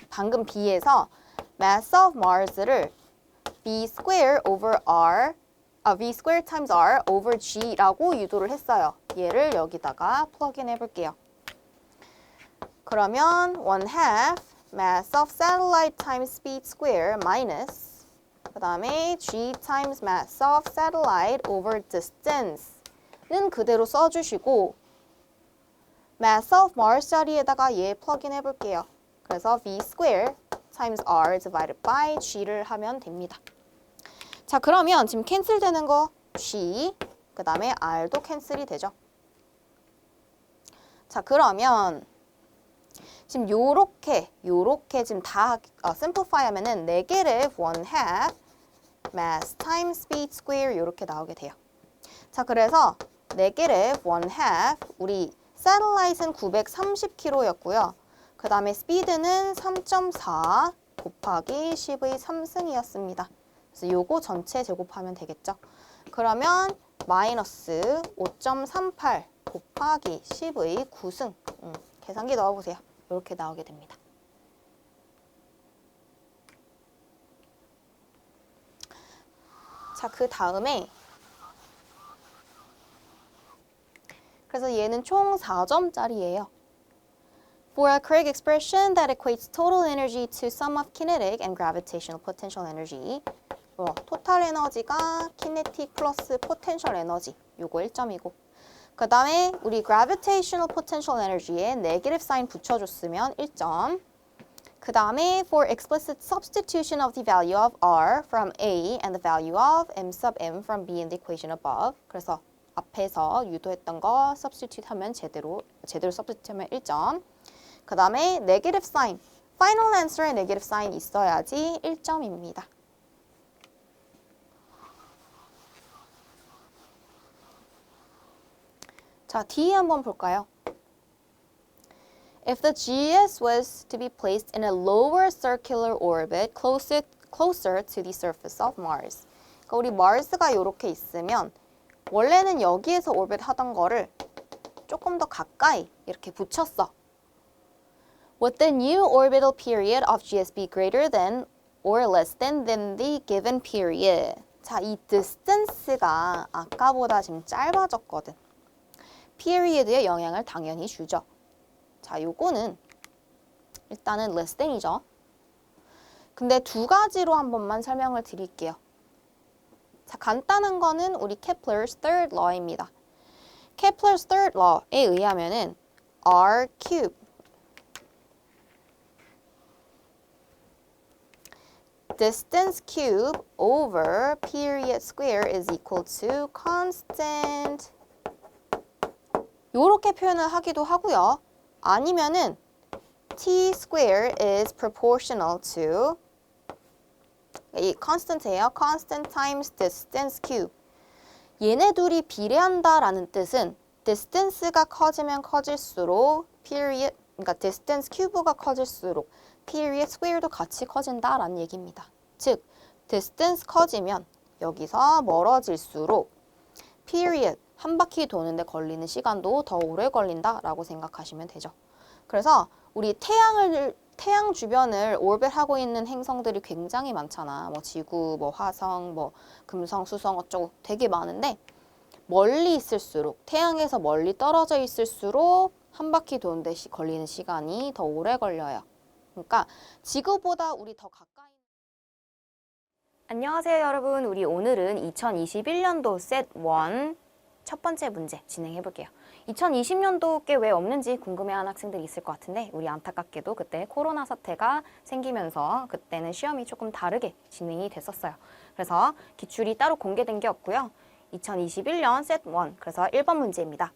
방금 B에서 mass of Mars를 V square over R V square times R over G라고 유도를 했어요. 얘를 여기다가 플러그인 해볼게요. 그러면 1/2 mass of satellite times speed square minus 그 다음에 G times mass of satellite over distance는 그대로 써주시고 mass of Mars 자리에다가 얘 플러그인 해볼게요. 그래서 V square times R divided by G를 하면 됩니다. 자, 그러면 지금 캔슬되는 거 G, 그 다음에 R도 캔슬이 되죠. 자, 그러면 지금 요렇게 지금 다 simplify 하면은 negative 1/2 mass times speed square 요렇게 나오게 돼요. 자, 그래서 negative 1/2 우리 satellite은 930km였고요. 그 다음에 speed는 3.4 곱하기 10의 3승이었습니다. 그래서 요거 전체 제곱하면 되겠죠. 그러면 마이너스 5.38 곱하기 10의 9승 계산기 넣어보세요. 이렇게 나오게 됩니다. 자, 그 다음에 그래서 얘는 총 4점짜리예요. For a correct expression that equates total energy to sum of kinetic and gravitational potential energy. 토탈 에너지가 kinetic 플러스 potential 에너지. 요거 1점이고. 그 다음에 우리 gravitational potential energy에 negative sign 붙여줬으면 1점. 그 다음에 for explicit substitution of the value of R from A and the value of M sub M from B in the equation above. 그래서 앞에서 유도했던 거 substitute 하면 제대로 substitute 하면 1점. 그 다음에 negative sign, final answer에 negative sign 있어야지 1점입니다. 자, D 한번 볼까요? If the GS was to be placed in a lower circular orbit closer to the surface of Mars. 그러니까 우리 Mars가 이렇게 있으면 원래는 여기에서 오rbit 하던 거를 조금 더 가까이 이렇게 붙였어. Would the new orbital period of GS be greater than or less than the given period? 자, 이 distance가 아까보다 지금 짧아졌거든. period에 영향을 당연히 주죠. 자, 요거는 일단은 less than이죠. 근데 두 가지로 한 번만 설명을 드릴게요. 자, 간단한 거는 우리 Kepler's third law입니다. Kepler's third law에 의하면은 r cube distance cube over period square is equal to constant. 요렇게 표현을 하기도 하고요. 아니면은 t square is proportional to 이 constant예요. constant times distance cube. 얘네 둘이 비례한다라는 뜻은 distance가 커지면 커질수록 period, 그러니까 distance cube가 커질수록 period square도 같이 커진다라는 얘기입니다. 즉, distance 커지면 여기서 멀어질수록 period, 한 바퀴 도는데 걸리는 시간도 더 오래 걸린다라고 생각하시면 되죠. 그래서 우리 태양 주변을 오rbit하고 있는 행성들이 굉장히 많잖아. 뭐 지구, 뭐 화성, 뭐 금성, 수성 어쩌고 되게 많은데 멀리 있을수록, 태양에서 멀리 떨어져 있을수록 한 바퀴 도는데 걸리는 시간이 더 오래 걸려요. 그러니까 지구보다 우리 더 가까이. 안녕하세요, 여러분. 우리 오늘은 2021년도 셋 1 첫 번째 문제 진행해 볼게요. 2020년도께 왜 없는지 궁금해하는 학생들이 있을 것 같은데 우리 안타깝게도 그때 코로나 사태가 생기면서 그때는 시험이 조금 다르게 진행이 됐었어요. 그래서 기출이 따로 공개된 게 없고요. 2021년 셋 1, 그래서 1번 문제입니다.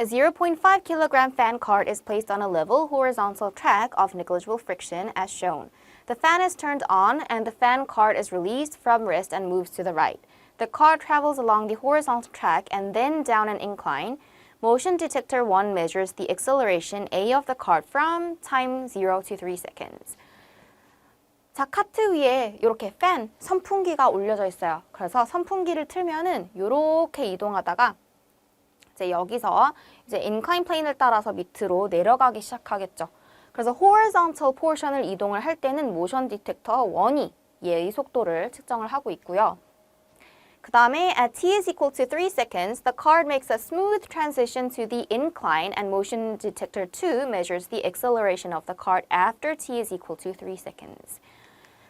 A 0.5 kg fan cart is placed on a level horizontal track of negligible friction as shown. The fan is turned on and the fan cart is released from rest and moves to the right. The cart travels along the horizontal track and then down an incline. Motion detector 1 measures the acceleration A of the cart from time 0 to 3 seconds. 자, 카트 위에 이렇게 팬, 선풍기가 올려져 있어요. 그래서 선풍기를 틀면은 이렇게 이동하다가 이제 여기서 이제 incline plane을 따라서 밑으로 내려가기 시작하겠죠. 그래서 horizontal portion을 이동을 할 때는 motion detector 1이 얘의 속도를 측정을 하고 있고요. 그 다음에 at t is equal to 3 seconds, the cart makes a smooth transition to the incline and motion detector 2 measures the acceleration of the cart after t is equal to 3 seconds.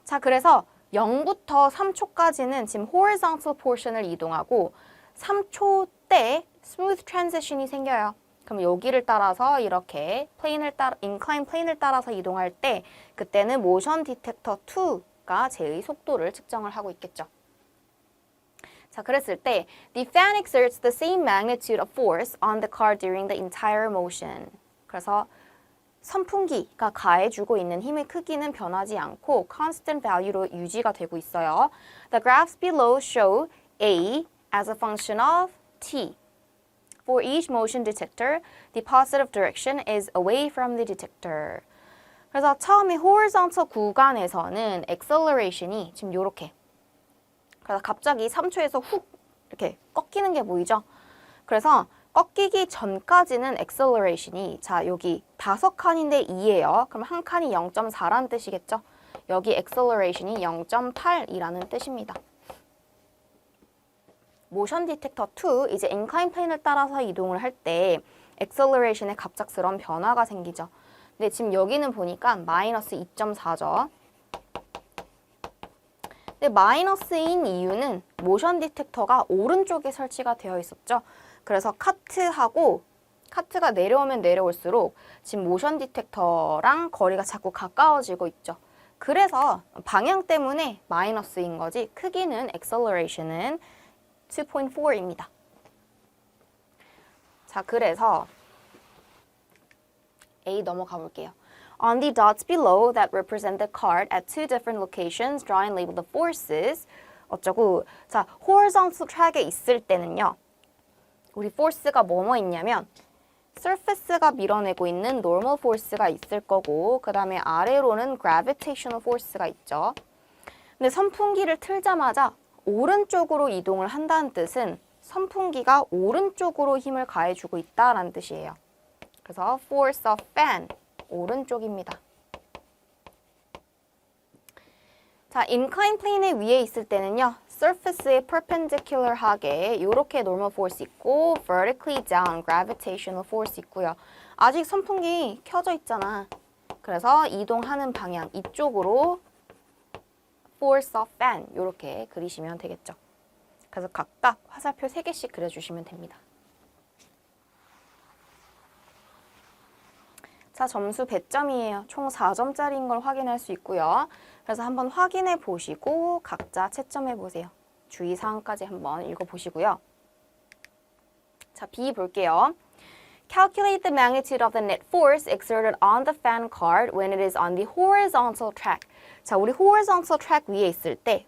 자, 그래서 0부터 3초까지는 지금 horizontal portion을 이동하고 3초 때 smooth transition이 생겨요. 그럼 여기를 따라서 이렇게 incline plane을 따라서 이동할 때 그때는 motion detector 2가 제의 속도를 측정을 하고 있겠죠. 자, 그랬을 때 the fan exerts the same magnitude of force on the car during the entire motion. 그래서 선풍기가 가해주고 있는 힘의 크기는 변하지 않고 constant value로 유지가 되고 있어요. The graphs below show A as a function of T. For each motion detector, the positive direction is away from the detector. 그래서 처음에 horizontal 구간에서는 acceleration이 지금 이렇게 그래서 갑자기 3초에서 훅 이렇게 꺾이는 게 보이죠? 그래서 꺾이기 전까지는 acceleration이 자 여기 5칸인데 2예요. 그럼 한 칸이 0.4라는 뜻이겠죠? 여기 acceleration이 0.8이라는 뜻입니다. motion detector 2 이제 incline plane을 따라서 이동을 할 때 acceleration에 갑작스러운 변화가 생기죠. 근데 지금 여기는 보니까 마이너스 2.4죠. 근데 마이너스인 이유는 모션 디텍터가 오른쪽에 설치가 되어 있었죠. 그래서 카트가 내려오면 내려올수록 지금 모션 디텍터랑 거리가 자꾸 가까워지고 있죠. 그래서 방향 때문에 마이너스인 거지 크기는 acceleration은 2.4입니다. 자, 그래서 A 넘어가 볼게요. On the dots below that represent the cart at two different locations, draw and label the forces. 어쩌고 자, horizontal track에 있을 때는요. 우리 force가 뭐뭐 있냐면 surface가 밀어내고 있는 normal force가 있을 거고 그 다음에 아래로는 gravitational force가 있죠. 근데 선풍기를 틀자마자 오른쪽으로 이동을 한다는 뜻은 선풍기가 오른쪽으로 힘을 가해주고 있다라는 뜻이에요. 그래서 force of fan 오른쪽입니다. 자, incline plane의 위에 있을 때는요. surface에 perpendicular하게 이렇게 normal force 있고 vertically down gravitational force 있고요. 아직 선풍기 켜져 있잖아. 그래서 이동하는 방향 이쪽으로 force of fan 이렇게 그리시면 되겠죠. 그래서 각각 화살표 3개씩 그려주시면 됩니다. 자, 점수 100점이에요. 총 4점짜리인 걸 확인할 수 있고요. 그래서 한번 확인해 보시고 각자 채점해 보세요. 주의사항까지 한번 읽어보시고요. 자, B 볼게요. Calculate the magnitude of the net force exerted on the fan card when it is on the horizontal track. 자, 우리 horizontal track 위에 있을 때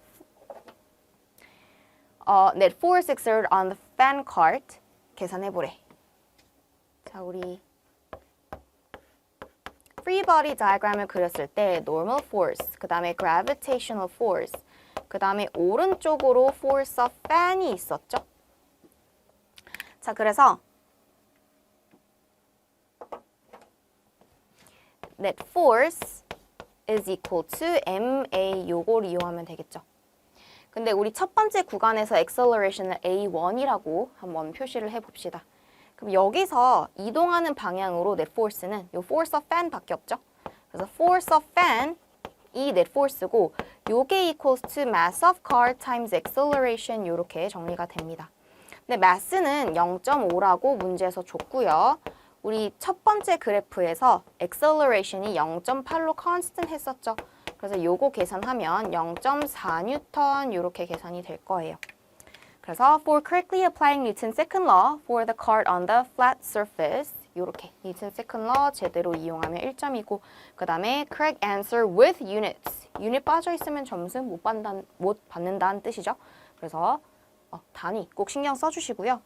net force exerted on the fan card 계산해 보래. 자, 우리 free body diagram을 그렸을 때 normal force, 그 다음에 gravitational force, 그 다음에 오른쪽으로 force of fan이 있었죠. 자, 그래서 net force is equal to ma 요걸 이용하면 되겠죠. 근데 우리 첫 번째 구간에서 acceleration을 a1이라고 한번 표시를 해봅시다. 그럼 여기서 이동하는 방향으로 net force는 요 force of fan 밖에 없죠. 그래서 force of fan 이 net force고 요게 equals to mass of car times acceleration 요렇게 정리가 됩니다. 근데 mass는 0.5라고 문제에서 줬고요. 우리 첫 번째 그래프에서 acceleration이 0.8로 constant 했었죠. 그래서 요거 계산하면 0.4N 요렇게 계산이 될 거예요. 그래서 for correctly applying Newton's second law for the card on the flat surface 요렇게 Newton's second law 제대로 이용하면 1점이고 그 다음에 correct answer with units 유닛 빠져 있으면 점수 못 받는다는 뜻이죠. 그래서 단위 꼭 신경 써주시고요.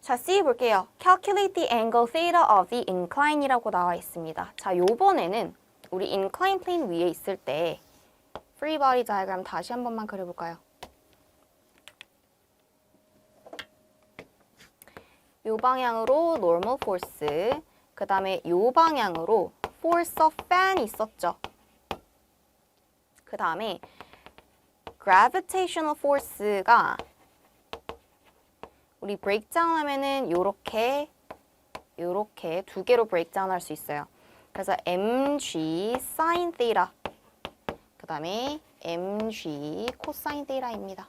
자, C 볼게요. Calculate the angle theta of the incline이라고 나와 있습니다. 자, 요번에는 우리 incline plane 위에 있을 때 free body diagram 다시 한 번만 그려볼까요? 요 방향으로 normal force, 그 다음에 요 방향으로 force of fan 있었죠. 그 다음에 gravitational force가 우리 breakdown 하면은 요렇게 두 개로 breakdown 할 수 있어요. 그래서 mg sin theta 그 다음에 mg cosine theta입니다.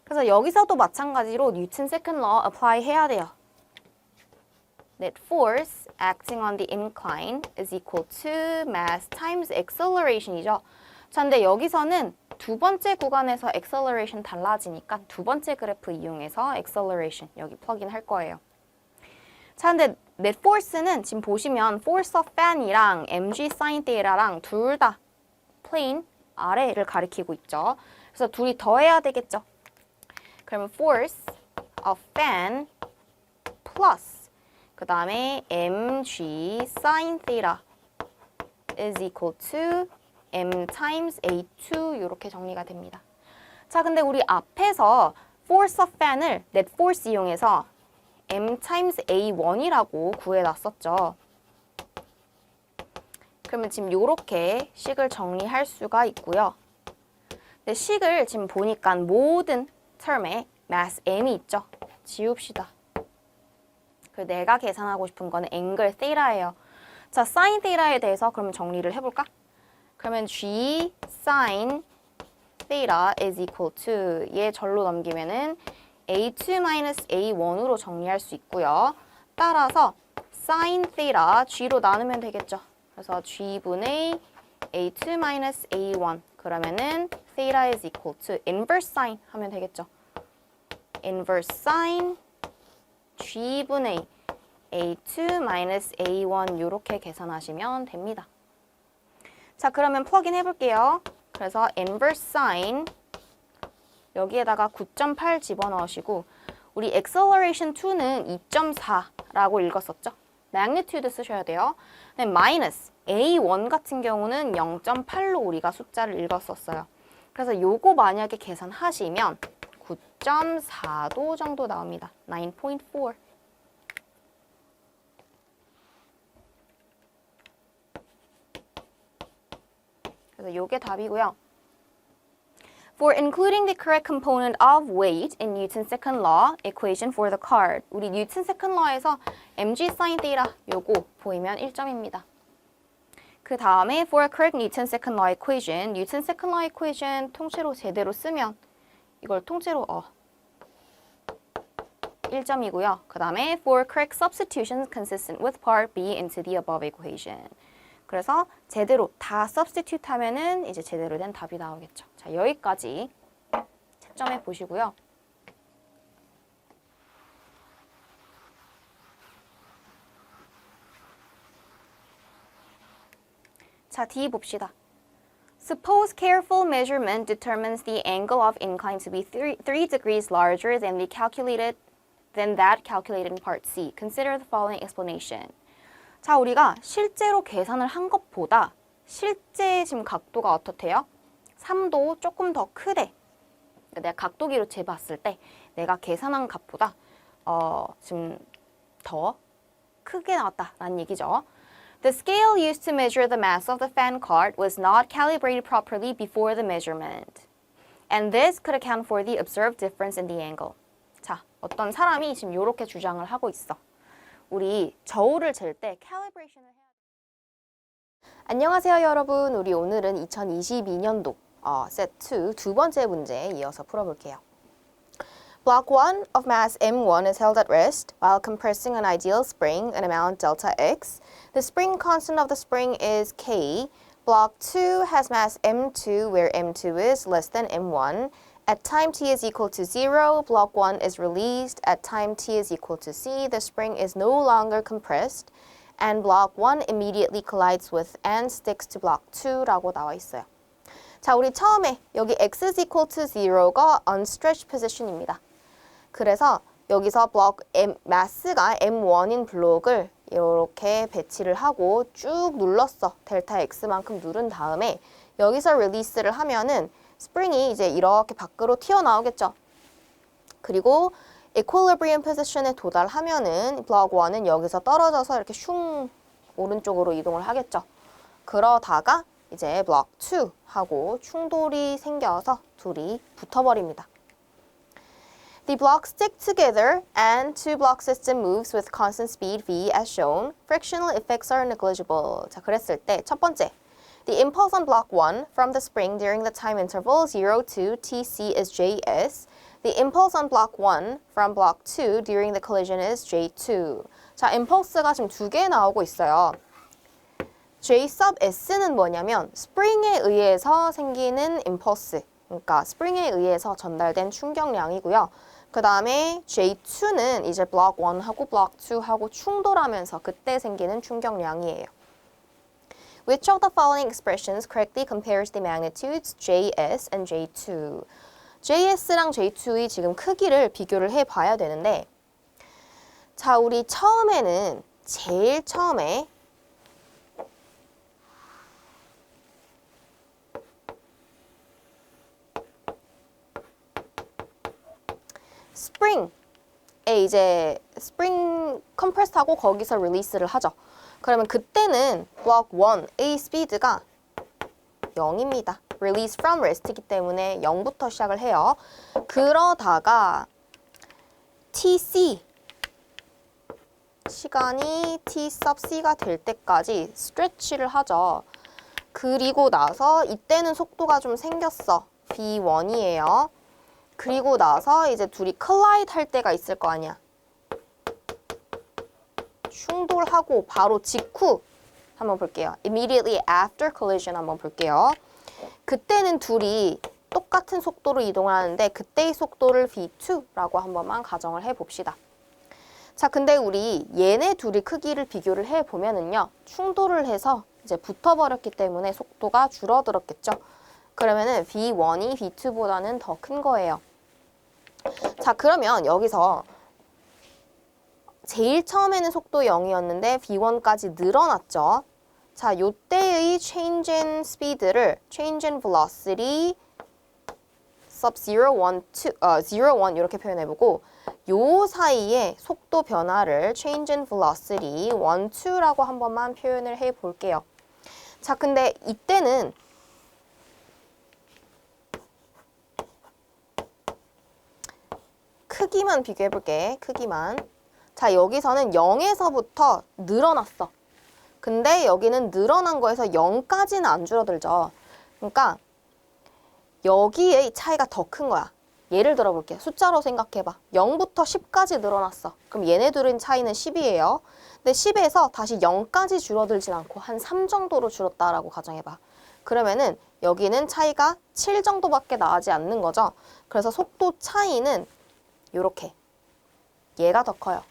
그래서 여기서도 마찬가지로 뉴턴 세컨드 러 apply 해야 돼요. Net force acting on the incline is equal to mass times acceleration이죠. 자, 근데 여기서는 두 번째 구간에서 acceleration 달라지니까 두 번째 그래프 이용해서 acceleration 여기 플러그인 할 거예요. 자, 근데 net force는 지금 보시면 force of fan이랑 mg sin theta랑 둘 다 plane 아래를 가리키고 있죠. 그래서 둘이 더해야 되겠죠. 그러면 force of fan plus 그 다음에 mg sin theta is equal to m times a2 이렇게 정리가 됩니다. 자, 근데 우리 앞에서 force of fan을 net force 이용해서 m times a1이라고 구해놨었죠. 그러면 지금 이렇게 식을 정리할 수가 있고요. 근데 식을 지금 보니까 모든 term에 mass m이 있죠. 지웁시다. 그리고 내가 계산하고 싶은 거는 angle theta예요. 자, sin theta에 대해서 그러면 정리를 해볼까? 그러면 g sin theta is equal to 얘 절로 넘기면은 a2 minus a1으로 정리할 수 있고요. 따라서 sin theta g로 나누면 되겠죠. 그래서 g분의 a2 minus a1 그러면은 theta is equal to inverse sin 하면 되겠죠. inverse sin g분의 a2 minus a1 이렇게 계산하시면 됩니다. 자, 그러면 플러그인 해볼게요. 그래서 inverse sin 여기에다가 9.8 집어넣으시고 우리 acceleration 2는 2.4라고 읽었었죠. magnitude 쓰셔야 돼요. 근데 minus a1 같은 경우는 0.8로 우리가 숫자를 읽었었어요. 그래서 요거 만약에 계산하시면 9.4도 정도 나옵니다. 9.4. 그래서 요게 답이고요. For including the correct component of weight in Newton's second law equation for the card. 우리 뉴턴 세컨드 law에서 mg sin theta 요거 보이면 1점입니다. 그 다음에 for a correct Newton second law equation, 뉴턴 second law equation 통째로 제대로 쓰면 이걸 통째로 1점이고요. 그 다음에 for correct substitutions consistent with part B into the above equation. 그래서 제대로 다 substitute 하면은 이제 제대로 된 답이 나오겠죠. 자, 여기까지 채점해 보시고요. 자, D 봅시다. Suppose careful measurement determines the angle of incline to be 3 degrees larger than that calculated in part C. Consider the following explanation. 자, 우리가 실제로 계산을 한 것보다 실제 지금 각도가 어떻대요? 3도 조금 더 크대. 내가 각도기로 재봤을 때 내가 계산한 값보다 지금 더 크게 나왔다라는 얘기죠. The scale used to measure the mass of the fan cart was not calibrated properly before the measurement. And this could account for the observed difference in the angle. 자, 어떤 사람이 지금 이렇게 주장을 하고 있어. 우리 저울을 잴 때 캘리브레이션을 해야 돼. 안녕하세요, 여러분. 우리 오늘은 2022년도 세트 두 번째 문제 이어서 풀어볼게요. Block 1 of mass M1 is held at rest while compressing an ideal spring an amount delta X. The spring constant of the spring is K. Block 2 has mass M2 where M2 is less than M1. At time t is equal to 0, block 1 is released. At time t is equal to c, the spring is no longer compressed. And block 1 immediately collides with and sticks to block 2라고 나와 있어요. 자, 우리 처음에 여기 x is equal to 0가 unstretched position입니다. 그래서 여기서 마스가 M1인 블록을 이렇게 배치를 하고 쭉 눌렀어. 델타 x만큼 누른 다음에 여기서 릴리스를 하면은 스프링이 이제 이렇게 밖으로 튀어나오겠죠. 그리고 equilibrium position에 도달하면은 블록 1은 여기서 떨어져서 이렇게 슝 오른쪽으로 이동을 하겠죠. 그러다가 이제 블록 2하고 충돌이 생겨서 둘이 붙어버립니다. The blocks stick together and two-block system moves with constant speed v as shown. Frictional effects are negligible. 자, 그랬을 때 첫 번째. The impulse on block 1 from the spring during the time interval 0 to Tc is Js. The impulse on block 1 from block 2 during the collision is J2. 자, impulse가 지금 두 개 나오고 있어요. J sub S는 뭐냐면 스프링에 의해서 생기는 impulse, 그러니까 스프링에 의해서 전달된 충격량이고요. 그 다음에 J2는 이제 block 1하고 block 2하고 충돌하면서 그때 생기는 충격량이에요. Which of the following expressions correctly compares the magnitudes JS and J2? JS랑 J2의 지금 크기를 비교를 해봐야 되는데 자, 우리 처음에는 제일 처음에 스프링에 이제 스프링 컴프레스하고 거기서 릴리스를 하죠. 그러면 그때는 블록 1의 스피드가 0입니다. Release from rest이기 때문에 0부터 시작을 해요. 그러다가 TC 시간이 T sub C가 될 때까지 stretch를 하죠. 그리고 나서 이때는 속도가 좀 생겼어. B1이에요. 그리고 나서 이제 둘이 collide 할 때가 있을 거 아니야. 충돌하고 바로 직후 한번 볼게요. Immediately after collision 한번 볼게요. 그때는 둘이 똑같은 속도로 이동을 하는데 그때의 속도를 V2라고 한 번만 가정을 해봅시다. 자, 근데 우리 얘네 둘이 크기를 비교를 해보면은요. 충돌을 해서 이제 붙어버렸기 때문에 속도가 줄어들었겠죠. 그러면은 V1이 V2보다는 더 큰 거예요. 자, 그러면 여기서 제일 처음에는 속도 0이었는데 V1까지 늘어났죠. 자, 요때의 change in speed를 change in velocity sub 0, 1 이렇게 표현해보고 요 사이에 속도 변화를 change in velocity 1, 2라고 한 번만 표현을 해볼게요. 자, 근데 이때는 크기만 비교해 볼게. 크기만. 자, 여기서는 0에서부터 늘어났어. 근데 여기는 늘어난 거에서 0까지는 안 줄어들죠. 그러니까 여기에 차이가 더 큰 거야. 예를 들어 볼게요. 숫자로 생각해봐. 0부터 10까지 늘어났어. 그럼 얘네들은 차이는 10이에요. 근데 10에서 다시 0까지 줄어들진 않고 한 3 정도로 줄었다라고 가정해봐. 그러면은 여기는 차이가 7 정도밖에 나지 않는 거죠. 그래서 속도 차이는 요렇게 얘가 더 커요.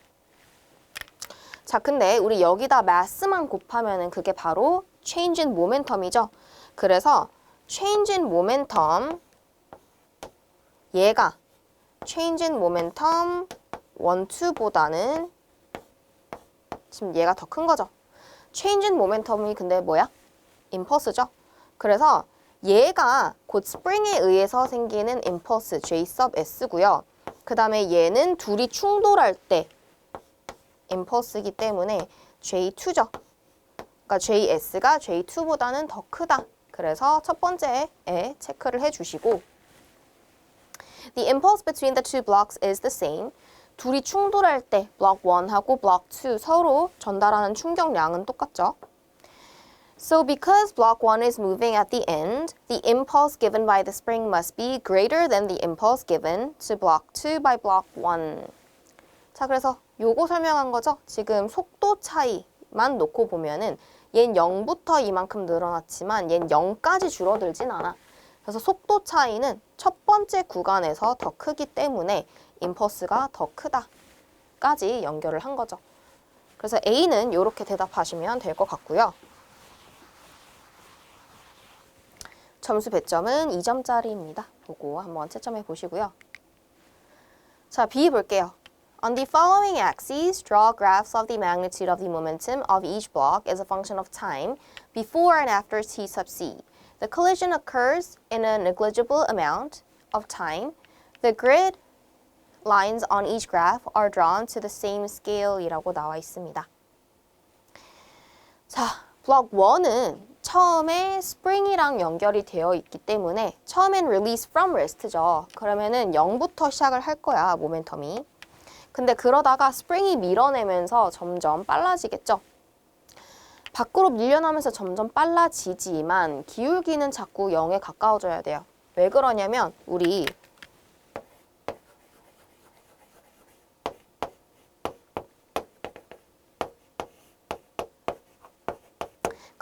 자, 근데 우리 여기다 mass만 곱하면은 그게 바로 change in momentum이죠. 그래서 change in momentum 얘가 change in momentum 1, 2보다는 지금 얘가 더 큰 거죠. change in momentum이 근데 뭐야? impulse죠. 그래서 얘가 곧 스프링에 의해서 생기는 impulse J sub S고요. 그 다음에 얘는 둘이 충돌할 때 impulse이기 때문에 J2죠. 그러니까 JS가 J2보다는 더 크다. 그래서 첫 번째에 체크를 해주시고 The impulse between the two blocks is the same. 둘이 충돌할 때 block 1하고 block 2 서로 전달하는 충격량은 똑같죠. So because block 1 is moving at the end, the impulse given by the spring must be greater than the impulse given to block 2 by block 1. 자, 그래서 요거 설명한 거죠. 지금 속도 차이만 놓고 보면은 얜 0부터 이만큼 늘어났지만 얜 0까지 줄어들진 않아. 그래서 속도 차이는 첫 번째 구간에서 더 크기 때문에 임펄스가 더 크다까지 연결을 한 거죠. 그래서 A는 이렇게 대답하시면 될 것 같고요. 점수 배점은 2점짜리입니다. 요거 한번 채점해 보시고요. 자, B 볼게요. On the following axes, draw graphs of the magnitude of the momentum of each block as a function of time before and after T sub C. The collision occurs in a negligible amount of time. The grid lines on each graph are drawn to the same scale 이라고 나와 있습니다. 자, 블록 1은 처음에 스프링이랑 연결이 되어 있기 때문에 처음엔 release from rest죠. 그러면은 0부터 시작을 할 거야, 모멘텀이. 근데 그러다가 스프링이 밀어내면서 점점 빨라지겠죠. 밖으로 밀려나면서 점점 빨라지지만 기울기는 자꾸 0에 가까워져야 돼요. 왜 그러냐면 우리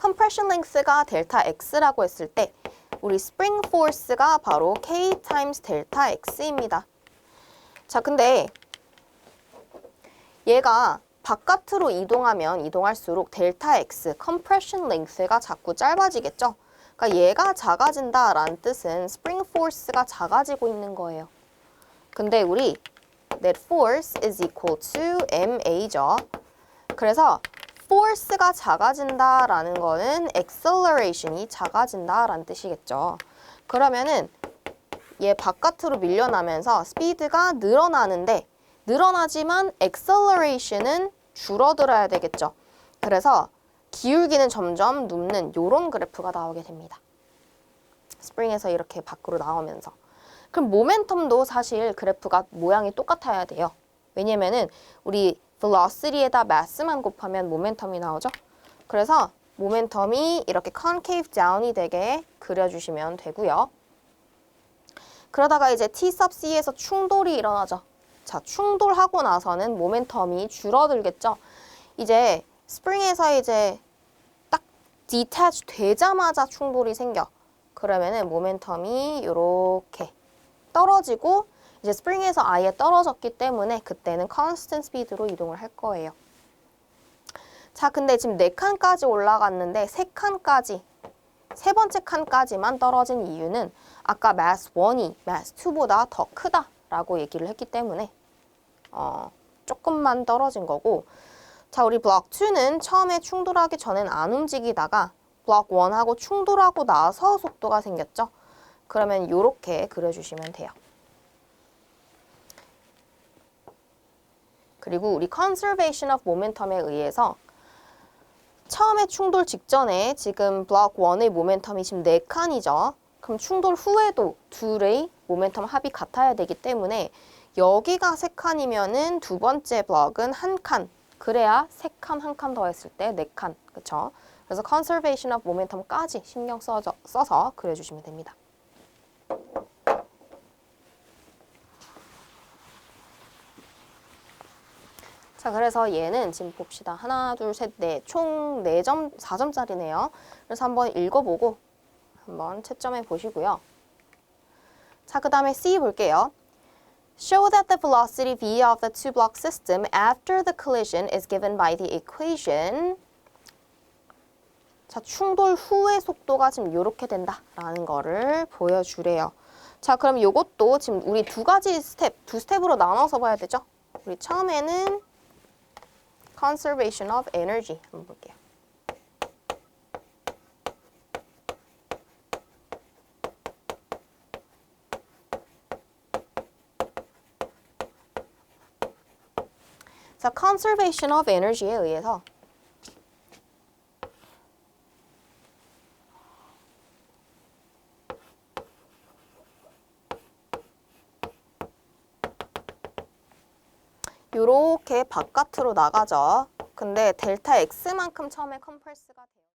compression length가 델타 X라고 했을 때 우리 spring force가 바로 K times 델타 X입니다. 자, 근데 얘가 바깥으로 이동하면 이동할수록 델타 X, compression length가 자꾸 짧아지겠죠? 그러니까 얘가 작아진다라는 뜻은 spring force가 작아지고 있는 거예요. 근데 우리 net force is equal to ma죠. 그래서 force가 작아진다라는 거는 acceleration이 작아진다라는 뜻이겠죠. 그러면은 얘 바깥으로 밀려나면서 스피드가 늘어나는데 늘어나지만 acceleration은 줄어들어야 되겠죠. 그래서 기울기는 점점 눕는 이런 그래프가 나오게 됩니다. 스프링에서 이렇게 밖으로 나오면서. 그럼 모멘텀도 사실 그래프가 모양이 똑같아야 돼요. 왜냐면은 우리 velocity에다 mass만 곱하면 모멘텀이 나오죠. 그래서 모멘텀이 이렇게 concave down이 되게 그려주시면 되고요. 그러다가 이제 T sub C에서 충돌이 일어나죠. 자, 충돌하고 나서는 모멘텀이 줄어들겠죠. 이제 스프링에서 이제 딱 detach 되자마자 충돌이 생겨. 그러면은 모멘텀이 이렇게 떨어지고 이제 스프링에서 아예 떨어졌기 때문에 그때는 constant speed로 이동을 할 거예요. 자, 근데 지금 4칸까지 올라갔는데 3칸까지, 세 번째 칸까지만 떨어진 이유는 아까 mass 1이 mass 2보다 더 크다라고 얘기를 했기 때문에 조금만 떨어진 거고, 자, 우리 블록 2는 처음에 충돌하기 전엔 안 움직이다가 블록 1하고 충돌하고 나서 속도가 생겼죠. 그러면 이렇게 그려주시면 돼요. 그리고 우리 conservation of momentum에 의해서 처음에 충돌 직전에 지금 블록 1의 모멘텀이 지금 4칸이죠. 그럼 충돌 후에도 둘의 모멘텀 합이 같아야 되기 때문에 여기가 3칸이면은 두 번째 블럭은 1칸. 그래야 3칸, 1칸 더했을 때 4칸. 그쵸? 그래서 conservation of momentum까지 신경 써서 그려주시면 됩니다. 자, 그래서 얘는 지금 봅시다. 하나, 둘, 셋, 넷. 총 4점, 4점짜리네요. 그래서 한번 읽어보고 한번 채점해 보시고요. 자, 그 다음에 C 볼게요. Show that the velocity v of the two-block system after the collision is given by the equation. 자, 충돌 후의 속도가 지금 이렇게 된다라는 거를 보여주래요. 자, 그럼 이것도 지금 우리 두 스텝으로 나눠서 봐야 되죠? 우리 처음에는 conservation of energy 한번 볼게요. 자, conservation of energy에 의해서 요렇게 바깥으로 나가죠. 근데 델타 X만큼 처음에 컴프레스가 돼요.